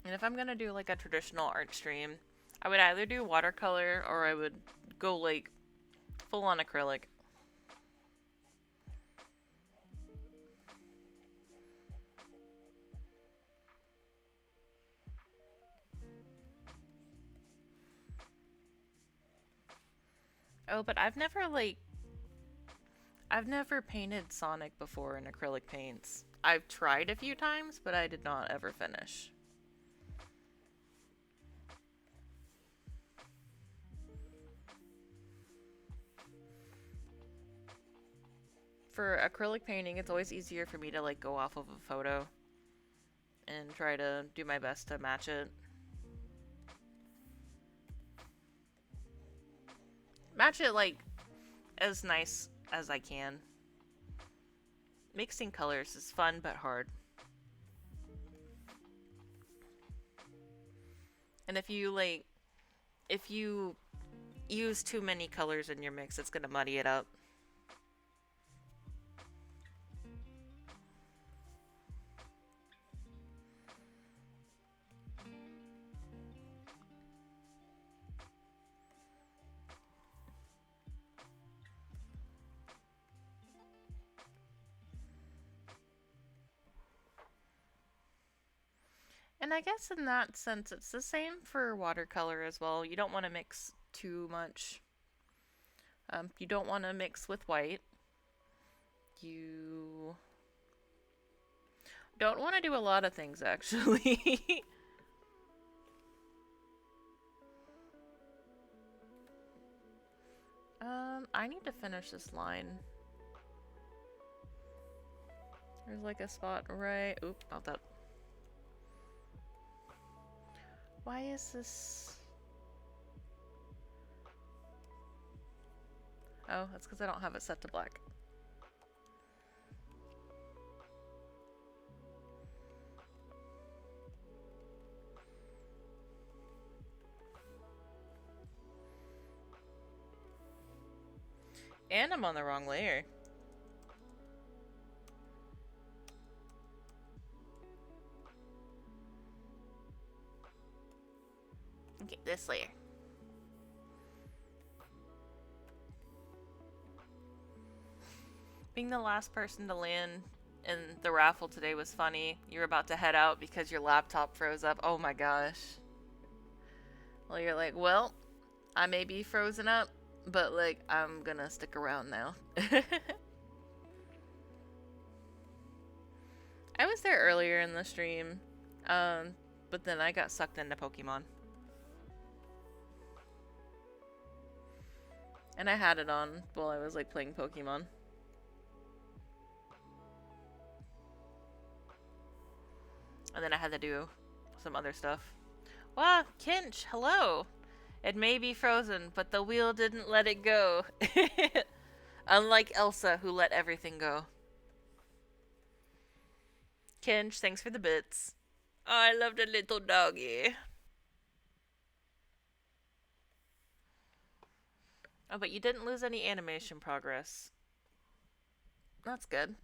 And if I'm gonna do like a traditional art stream, I would either do watercolor or I would go like full on acrylic. Oh, but I've never painted Sonic before in acrylic paints. I've tried a few times, but I did not ever finish. For acrylic painting, it's always easier for me to like go off of a photo and try to do my best to match it. Match it like as nice as I can. Mixing colors is fun but hard. And if you use too many colors in your mix, it's gonna muddy it up. And I guess in that sense, it's the same for watercolor as well. You don't want to mix too much. You don't want to mix with white. You don't want to do a lot of things, actually. I need to finish this line. There's like a spot right... Oop, not that. Why is this... Oh, that's because I don't have it set to black. And I'm on the wrong layer. Okay, this layer. Being the last person to land in the raffle today was funny. You're about to head out because your laptop froze up. Oh my gosh. Well, you're like, well, I may be frozen up, but like, I'm gonna stick around now. I was there earlier in the stream, but then I got sucked into Pokemon. And I had it on while I was like playing Pokemon. And then I had to do some other stuff. Wow, Kinch, hello! It may be frozen, but the wheel didn't let it go. Unlike Elsa, who let everything go. Kinch, thanks for the bits. Oh, I love the little doggy. Oh, but you didn't lose any animation progress. That's good.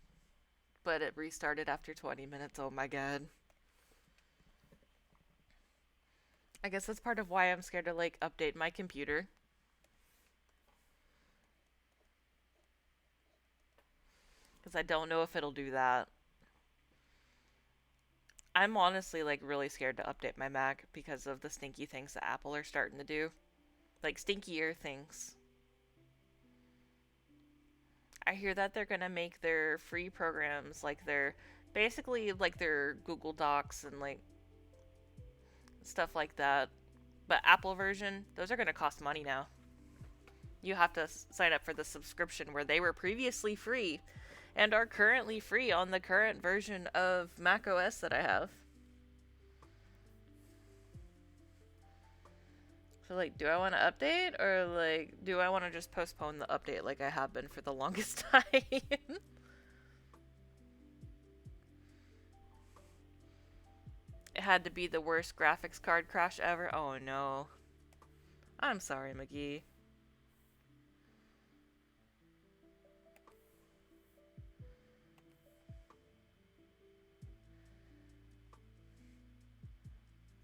But it restarted after 20 minutes. Oh my god. I guess that's part of why I'm scared to like update my computer. Because I don't know if it'll do that. I'm honestly like really scared to update my Mac because of the stinky things that Apple are starting to do. Like stinkier things. I hear that they're gonna make their free programs like their basically like their Google Docs and like stuff like that. But Apple version, those are gonna cost money now. You have to sign up for the subscription where they were previously free and are currently free on the current version of macOS that I have. So like, do I want to update or like do I want to just postpone the update like I have been for the longest time? It had to be the worst graphics card crash ever. Oh no. I'm sorry, McGee.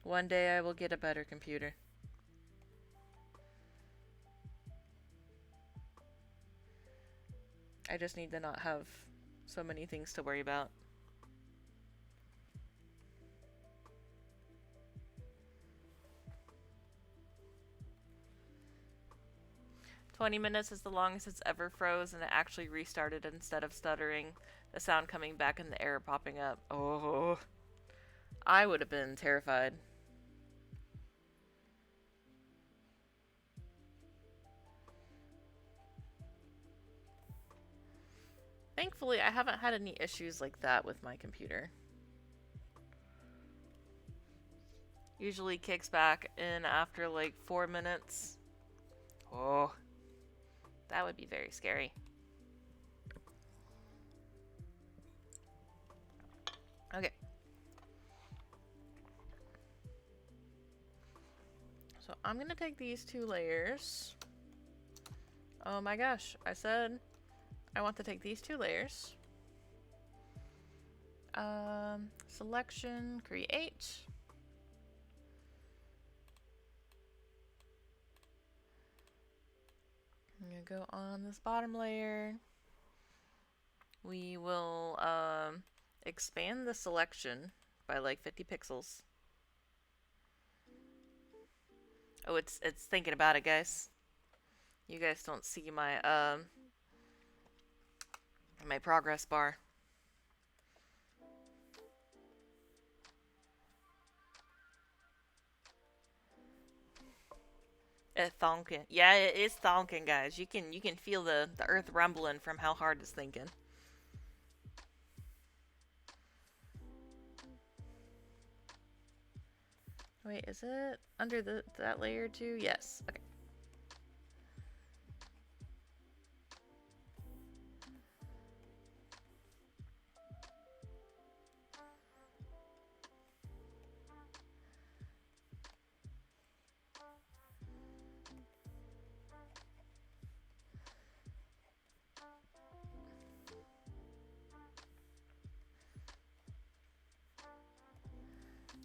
One day I will get a better computer. I just need to not have so many things to worry about. 20 minutes is the longest it's ever froze, and it actually restarted instead of stuttering. The sound coming back and the error popping up. Oh, I would have been terrified. Thankfully, I haven't had any issues like that with my computer. Usually kicks back in after like 4 minutes. Oh, that would be very scary. Okay. So I'm gonna take these 2 layers. Oh my gosh, I said I want to take these 2 layers. Selection, create. I'm gonna go on this bottom layer. We will expand the selection by like 50 pixels. Oh, it's thinking about it, guys. You guys don't see my my progress bar. It's thonking. Yeah, it is thonking, guys. You can feel the earth rumbling from how hard it's thinking. Wait, is it under that layer too? Yes. Okay.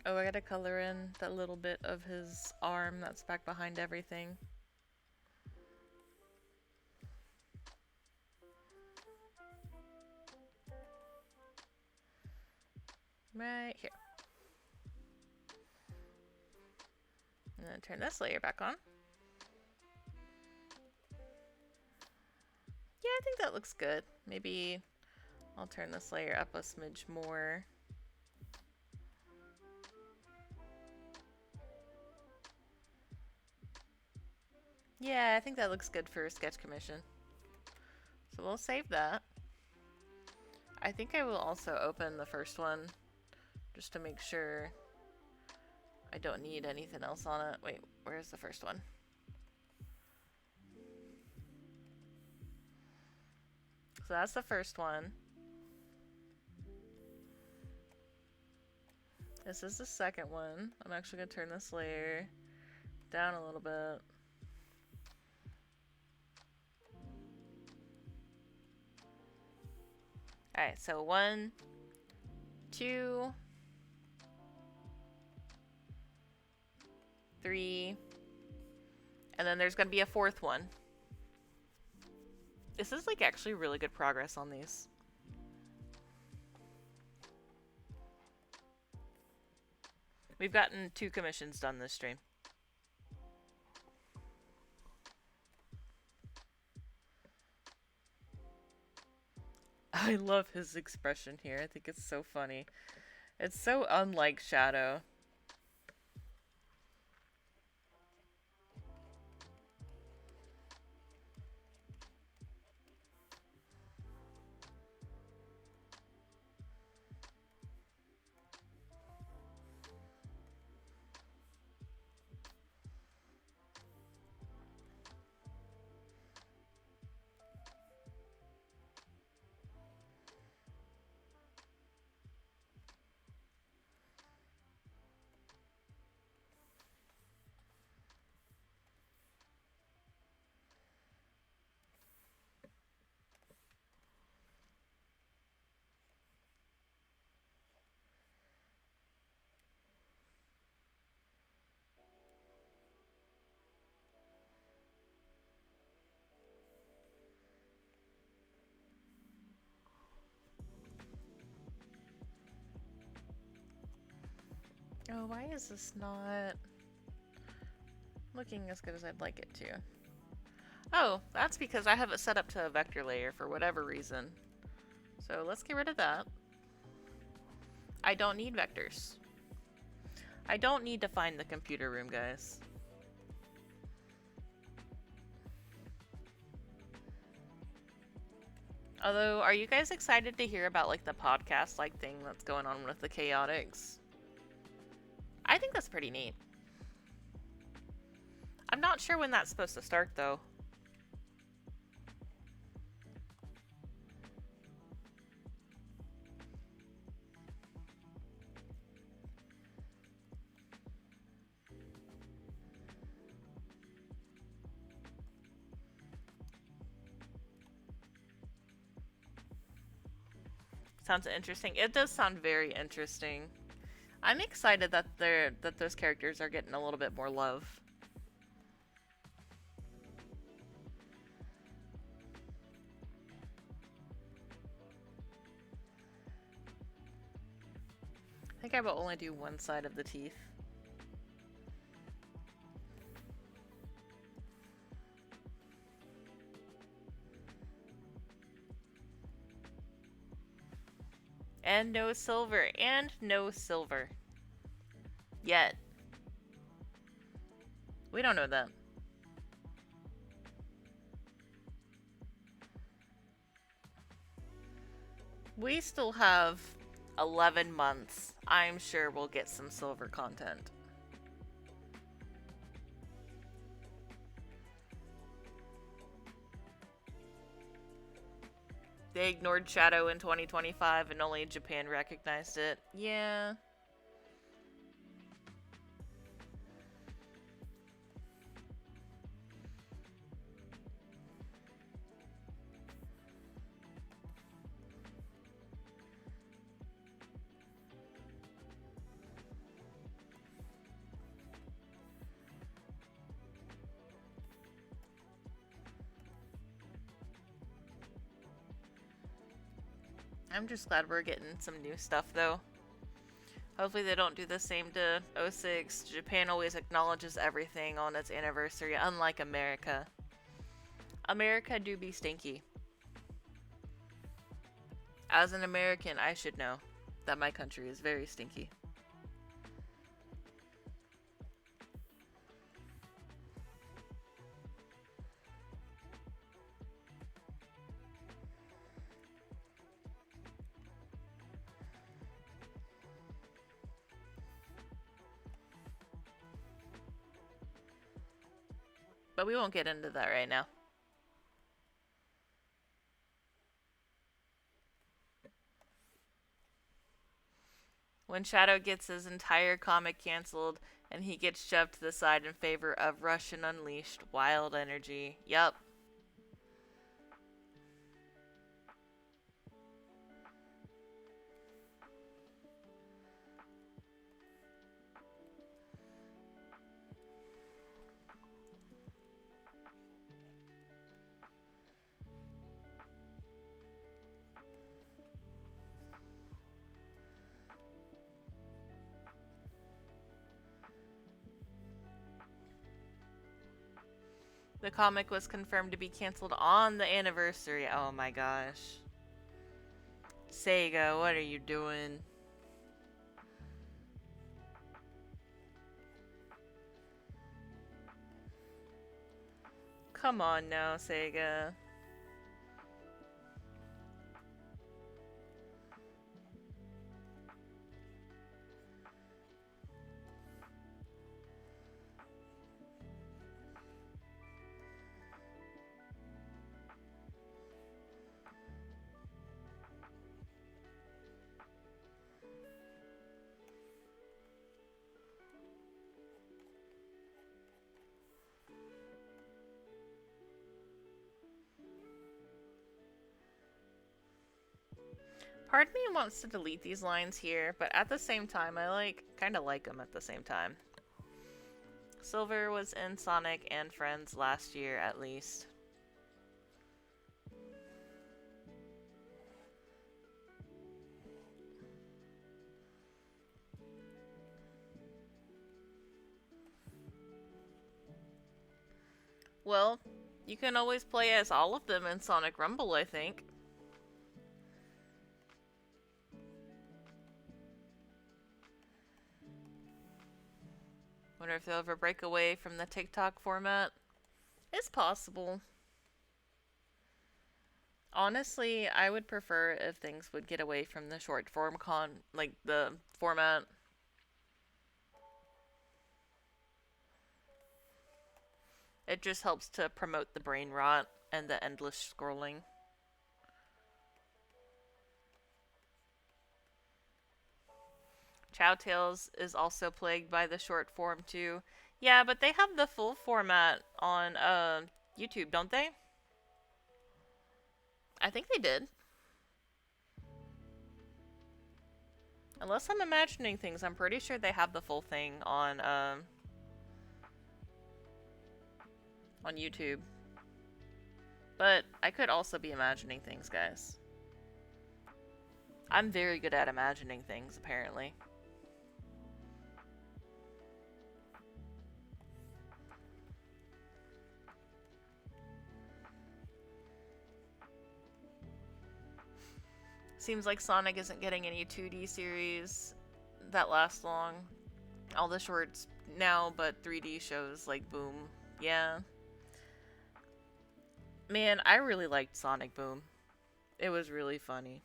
Oh, I gotta color in that little bit of his arm that's back behind everything. Right here. And then turn this layer back on. Yeah, I think that looks good. Maybe I'll turn this layer up a smidge more. Yeah, I think that looks good for a sketch commission. So we'll save that. I think I will also open the first one just to make sure I don't need anything else on it. Wait, where's the first one? So that's the first one. This is the second one. I'm actually going to turn this layer down a little bit. Alright, so 1, 2, 3, and then there's gonna be a 4th one. This is like actually really good progress on these. We've gotten 2 commissions done this stream. I love his expression here. I think it's so funny. It's so unlike Shadow. Oh, why is this not looking as good as I'd like it to? Oh, that's because I have it set up to a vector layer for whatever reason. So let's get rid of that. I don't need vectors. I don't need to find the computer room, guys. Although, are you guys excited to hear about like the podcast like thing that's going on with the Chaotix? I think that's pretty neat. I'm not sure when that's supposed to start though. Sounds interesting. It does sound very interesting. I'm excited that those characters are getting a little bit more love. I think I will only do one side of the teeth. And no silver. And no silver. Yet. We don't know that. We still have 11 months. I'm sure we'll get some silver content. They ignored Shadow in 2025 and only Japan recognized it. Yeah. I'm just glad we're getting some new stuff, though. Hopefully they don't do the same to 06. Japan always acknowledges everything on its anniversary, unlike America. America do be stinky. As an American, I should know that my country is very stinky. But we won't get into that right now. When Shadow gets his entire comic cancelled and he gets shoved to the side in favor of Russian Unleashed Wild Energy. Yup. The comic was confirmed to be canceled on the anniversary. Oh my gosh. Sega, what are you doing? Come on now, Sega. Part of me wants to delete these lines here, but at the same time, I kind of like them at the same time. Silver was in Sonic and Friends last year, at least. Well, you can always play as all of them in Sonic Rumble, I think. Wonder if they'll ever break away from the TikTok format. It's possible. Honestly, I would prefer if things would get away from the short form like the format. It just helps to promote the brain rot and the endless scrolling. Chow Tales is also plagued by the short form too. Yeah, but they have the full format on YouTube, don't they? I think they did. Unless I'm imagining things, I'm pretty sure they have the full thing on YouTube. But I could also be imagining things, guys. I'm very good at imagining things, apparently. Seems like Sonic isn't getting any 2D series that last long. All the shorts now, but 3D shows like Boom. Yeah. Man, I really liked Sonic Boom. It was really funny.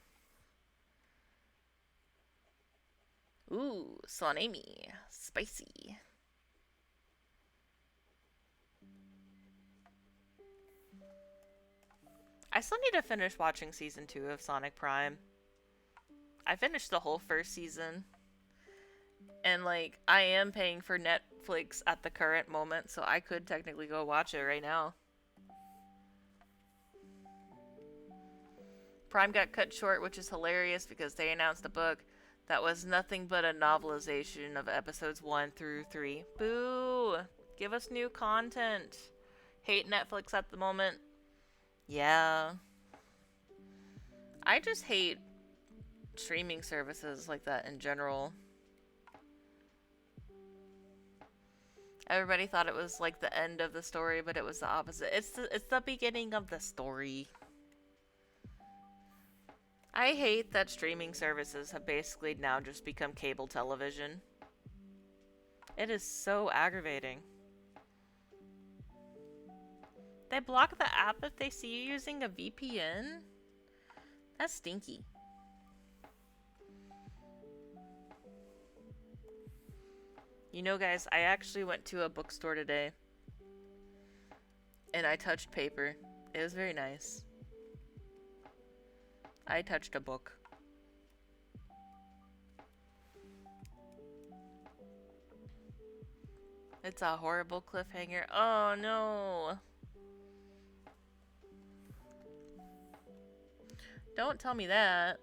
Ooh, Sonami. Spicy. I still need to finish watching season 2 of Sonic Prime. I finished the whole first season. And, I am paying for Netflix at the current moment, so I could technically go watch it right now. Prime got cut short, which is hilarious because they announced a book that was nothing but a novelization of episodes 1 through 3. Boo! Give us new content. Hate Netflix at the moment. Yeah. I just hate streaming services like that in general. Everybody thought it was like the end of the story, but it was the opposite. It's the beginning of the story. I hate that streaming services have basically now just become cable television. It is so aggravating. They block the app if they see you using a VPN? That's stinky. You know, guys, I actually went to a bookstore today. And I touched paper. It was very nice. I touched a book. It's a horrible cliffhanger. Oh no. Don't tell me that.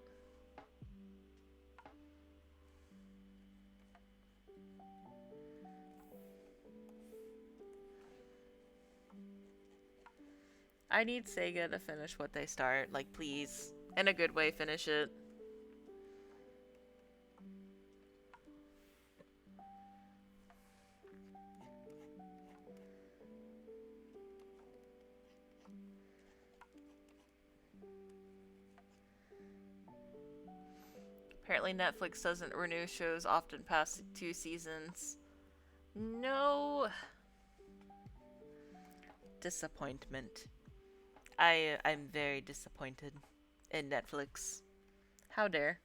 I need Sega to finish what they start. Like, please. In a good way, finish it. Apparently, Netflix doesn't renew shows often past 2 seasons. No. Disappointment. I'm very disappointed in Netflix. How dare.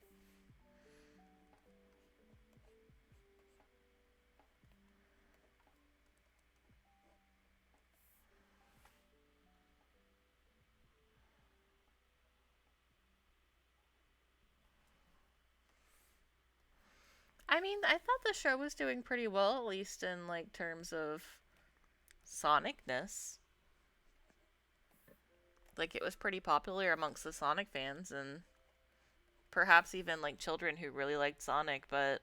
I mean, I thought the show was doing pretty well, at least in like terms of sonicness. Like it was pretty popular amongst the Sonic fans and perhaps even like children who really liked Sonic, but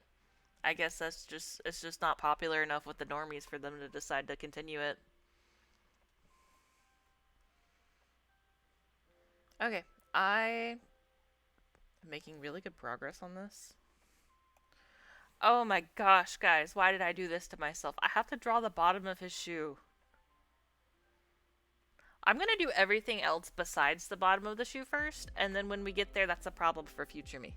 I guess it's just not popular enough with the normies for them to decide to continue it. Okay, I am making really good progress on this. Oh my gosh, guys, why did I do this to myself? I have to draw the bottom of his shoe. I'm gonna do everything else besides the bottom of the shoe first, and then when we get there, that's a problem for future me.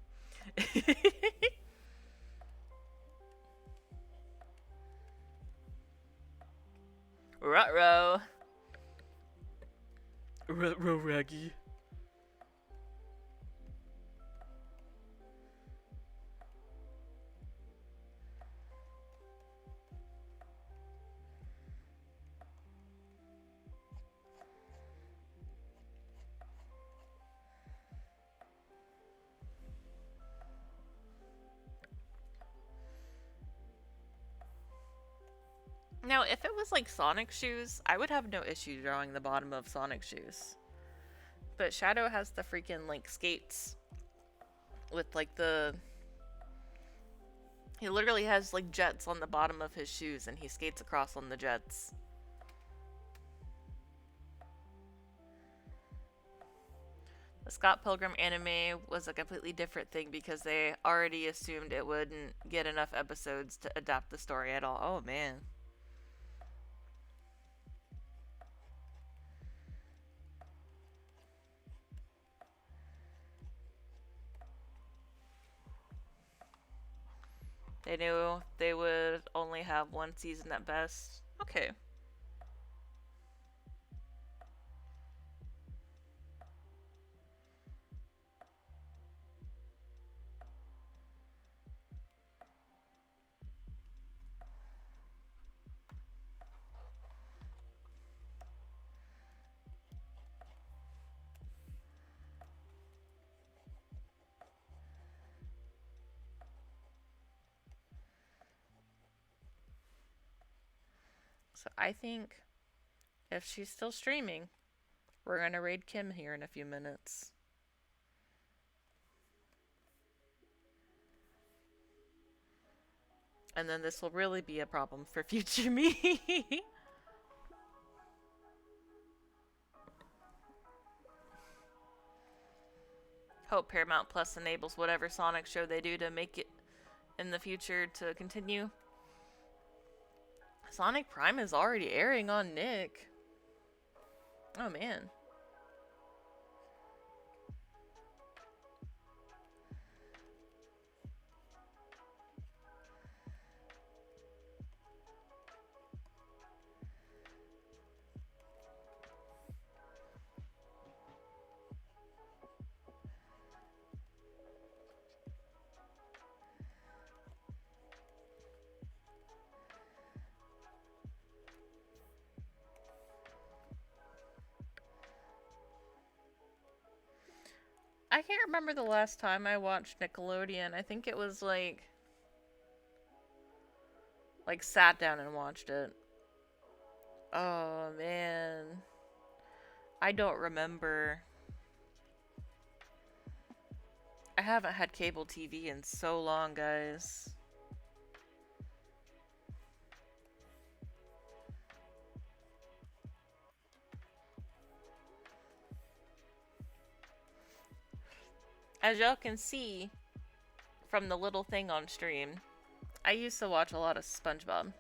Ruh-roh. Ruh-roh, Raggy. Now, if it was like Sonic shoes, I would have no issue drawing the bottom of Sonic shoes. But Shadow has the freaking like skates with like the. He literally has like jets on the bottom of his shoes and he skates across on the jets. The Scott Pilgrim anime was a completely different thing because they already assumed it wouldn't get enough episodes to adapt the story at all. Oh man. They knew they would only have one season at best. Okay. So I think if she's still streaming, we're gonna raid Kim here in a few minutes. And then this will really be a problem for future me. Hope Paramount Plus enables whatever Sonic show they do to make it in the future to continue. Sonic Prime is already airing on Nick. Oh man. I can't remember the last time I watched Nickelodeon. I think it was like sat down and watched it. Oh man. I don't remember. I haven't had cable TV in so long, guys. As y'all can see from the little thing on stream, I used to watch a lot of SpongeBob.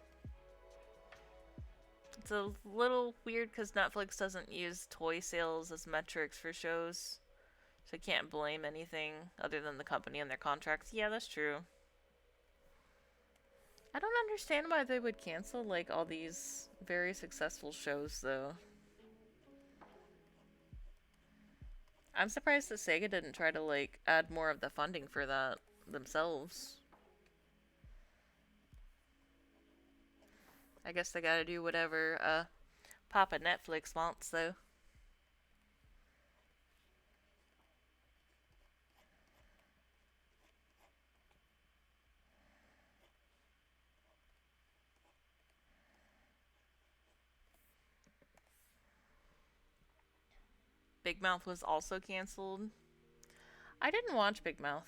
It's a little weird because Netflix doesn't use toy sales as metrics for shows. So I can't blame anything other than the company and their contracts. Yeah, that's true. I don't understand why they would cancel like all these very successful shows though. I'm surprised that Sega didn't try to like add more of the funding for that themselves. I guess they gotta do whatever Papa Netflix wants though. Big Mouth was also canceled. I didn't watch Big Mouth.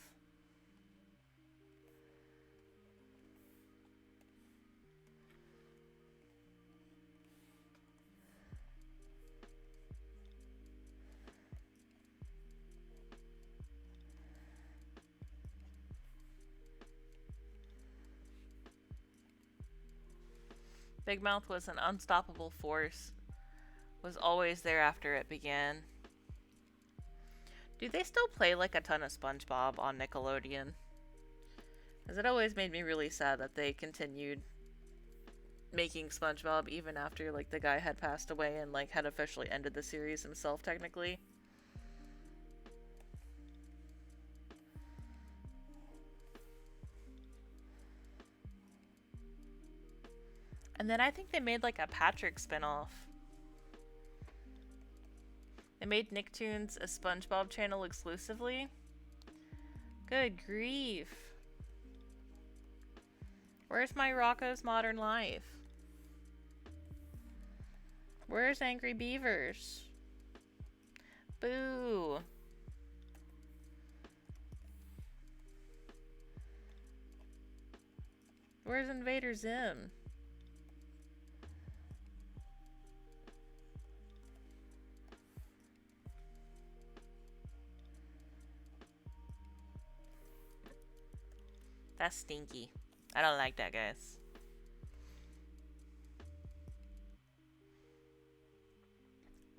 Big Mouth was an unstoppable force. Was always there after it began. Do they still play like a ton of SpongeBob on Nickelodeon? Because it always made me really sad that they continued making SpongeBob even after like the guy had passed away and like had officially ended the series himself technically. And then I think they made like a Patrick spinoff. They made Nicktoons a SpongeBob channel exclusively. Good grief. Where's my Rocco's Modern Life? Where's Angry Beavers? Boo. Where's Invader Zim? That's stinky. I don't like that, guys.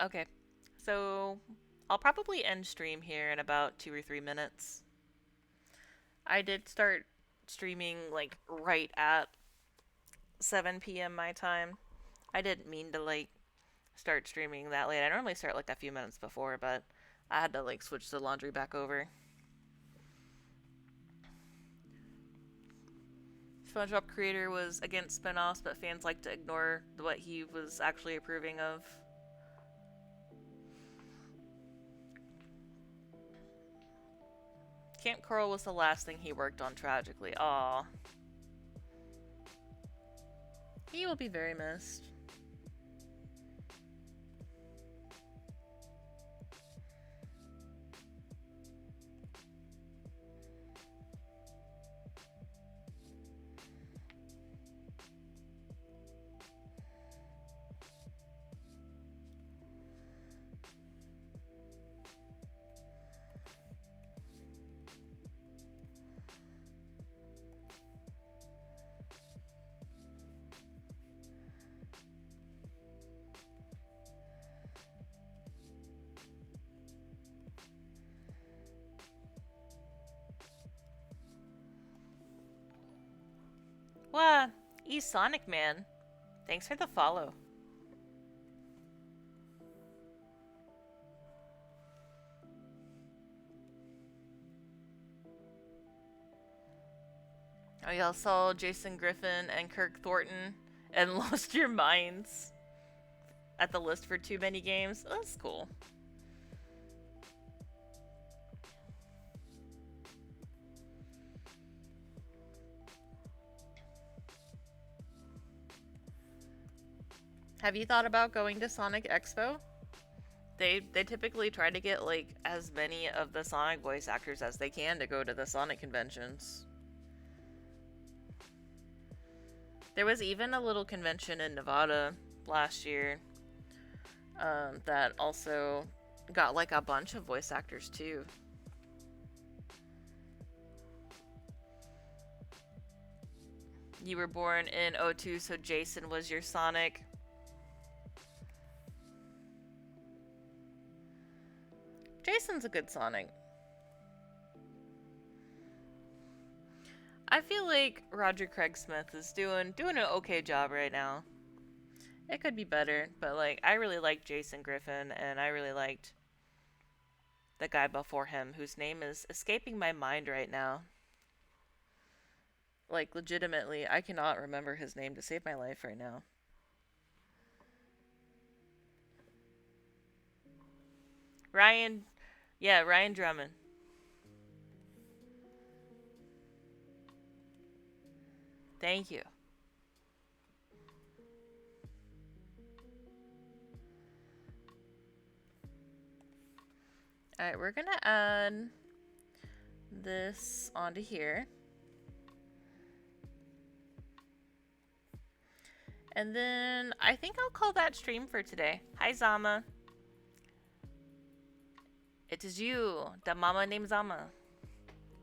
Okay, so I'll probably end stream here in about 2 or 3 minutes. I did start streaming like right at 7 p.m. my time. I didn't mean to like start streaming that late. I normally start like a few minutes before, but I had to like switch the laundry back over. SpongeBob creator was against spinoffs, but fans like to ignore what he was actually approving of. Camp Coral was the last thing he worked on, tragically. Aww. He will be very missed. What? Sonic Man. Thanks for the follow. Oh, y'all saw Jason Griffin and Kirk Thornton and lost your minds at the list for too many games? Oh, that's cool. Have you thought about going to Sonic Expo? They typically try to get like as many of the Sonic voice actors as they can to go to the Sonic conventions. There was even a little convention in Nevada last year that also got like a bunch of voice actors too. You were born in '02, so Jason was your Sonic. Jason's a good Sonic. I feel like Roger Craig Smith is doing an okay job right now. It could be better, but like I really liked Jason Griffin, and I really liked the guy before him, whose name is escaping my mind right now. Like legitimately, I cannot remember his name to save my life right now. Ryan, yeah, Ryan Drummond. Thank you. Alright, we're gonna add this onto here. And then I think I'll call that stream for today. Hi, Zama. It is you, the mama named Zama.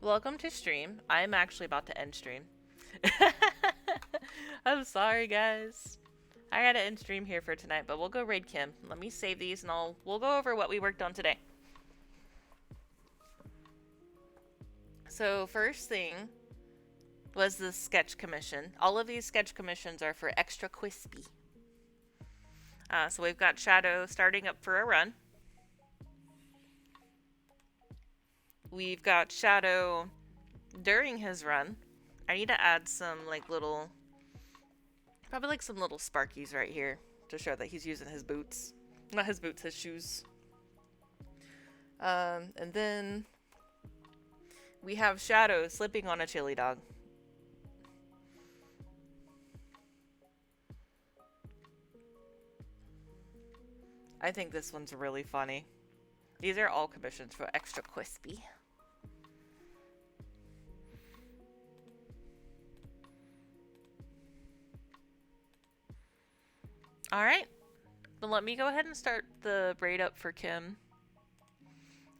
Welcome to stream. I'm actually about to end stream. I'm sorry, guys. I gotta end stream here for tonight, but we'll go raid Kim. Let me save these and we'll go over what we worked on today. So first thing was the sketch commission. All of these sketch commissions are for Extra Quispy. So we've got Shadow starting up for a run. We've got Shadow during his run. I need to add some like little, probably like some little Sparkies right here to show that he's using his boots. Not his boots, his shoes. And then we have Shadow slipping on a chili dog. I think this one's really funny. These are all commissions for Extra Quispy. Alright. Then let me go ahead and start the braid up for Kim.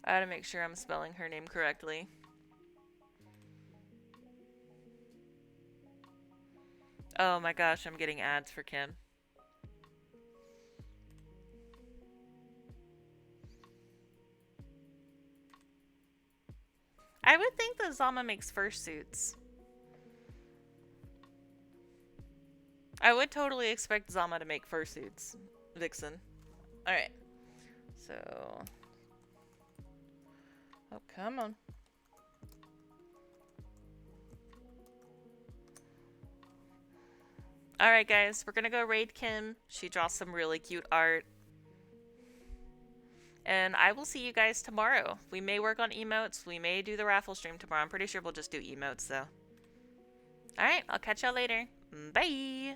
I gotta make sure I'm spelling her name correctly. Oh my gosh, I'm getting ads for Kim. I would think that Zama makes fursuits. I would totally expect Zama to make fursuits. Vixen. Alright. So... oh, come on. Alright guys, we're gonna go raid Kim. She draws some really cute art. And I will see you guys tomorrow. We may work on emotes. We may do the raffle stream tomorrow. I'm pretty sure we'll just do emotes though. Alright, I'll catch y'all later. Bye!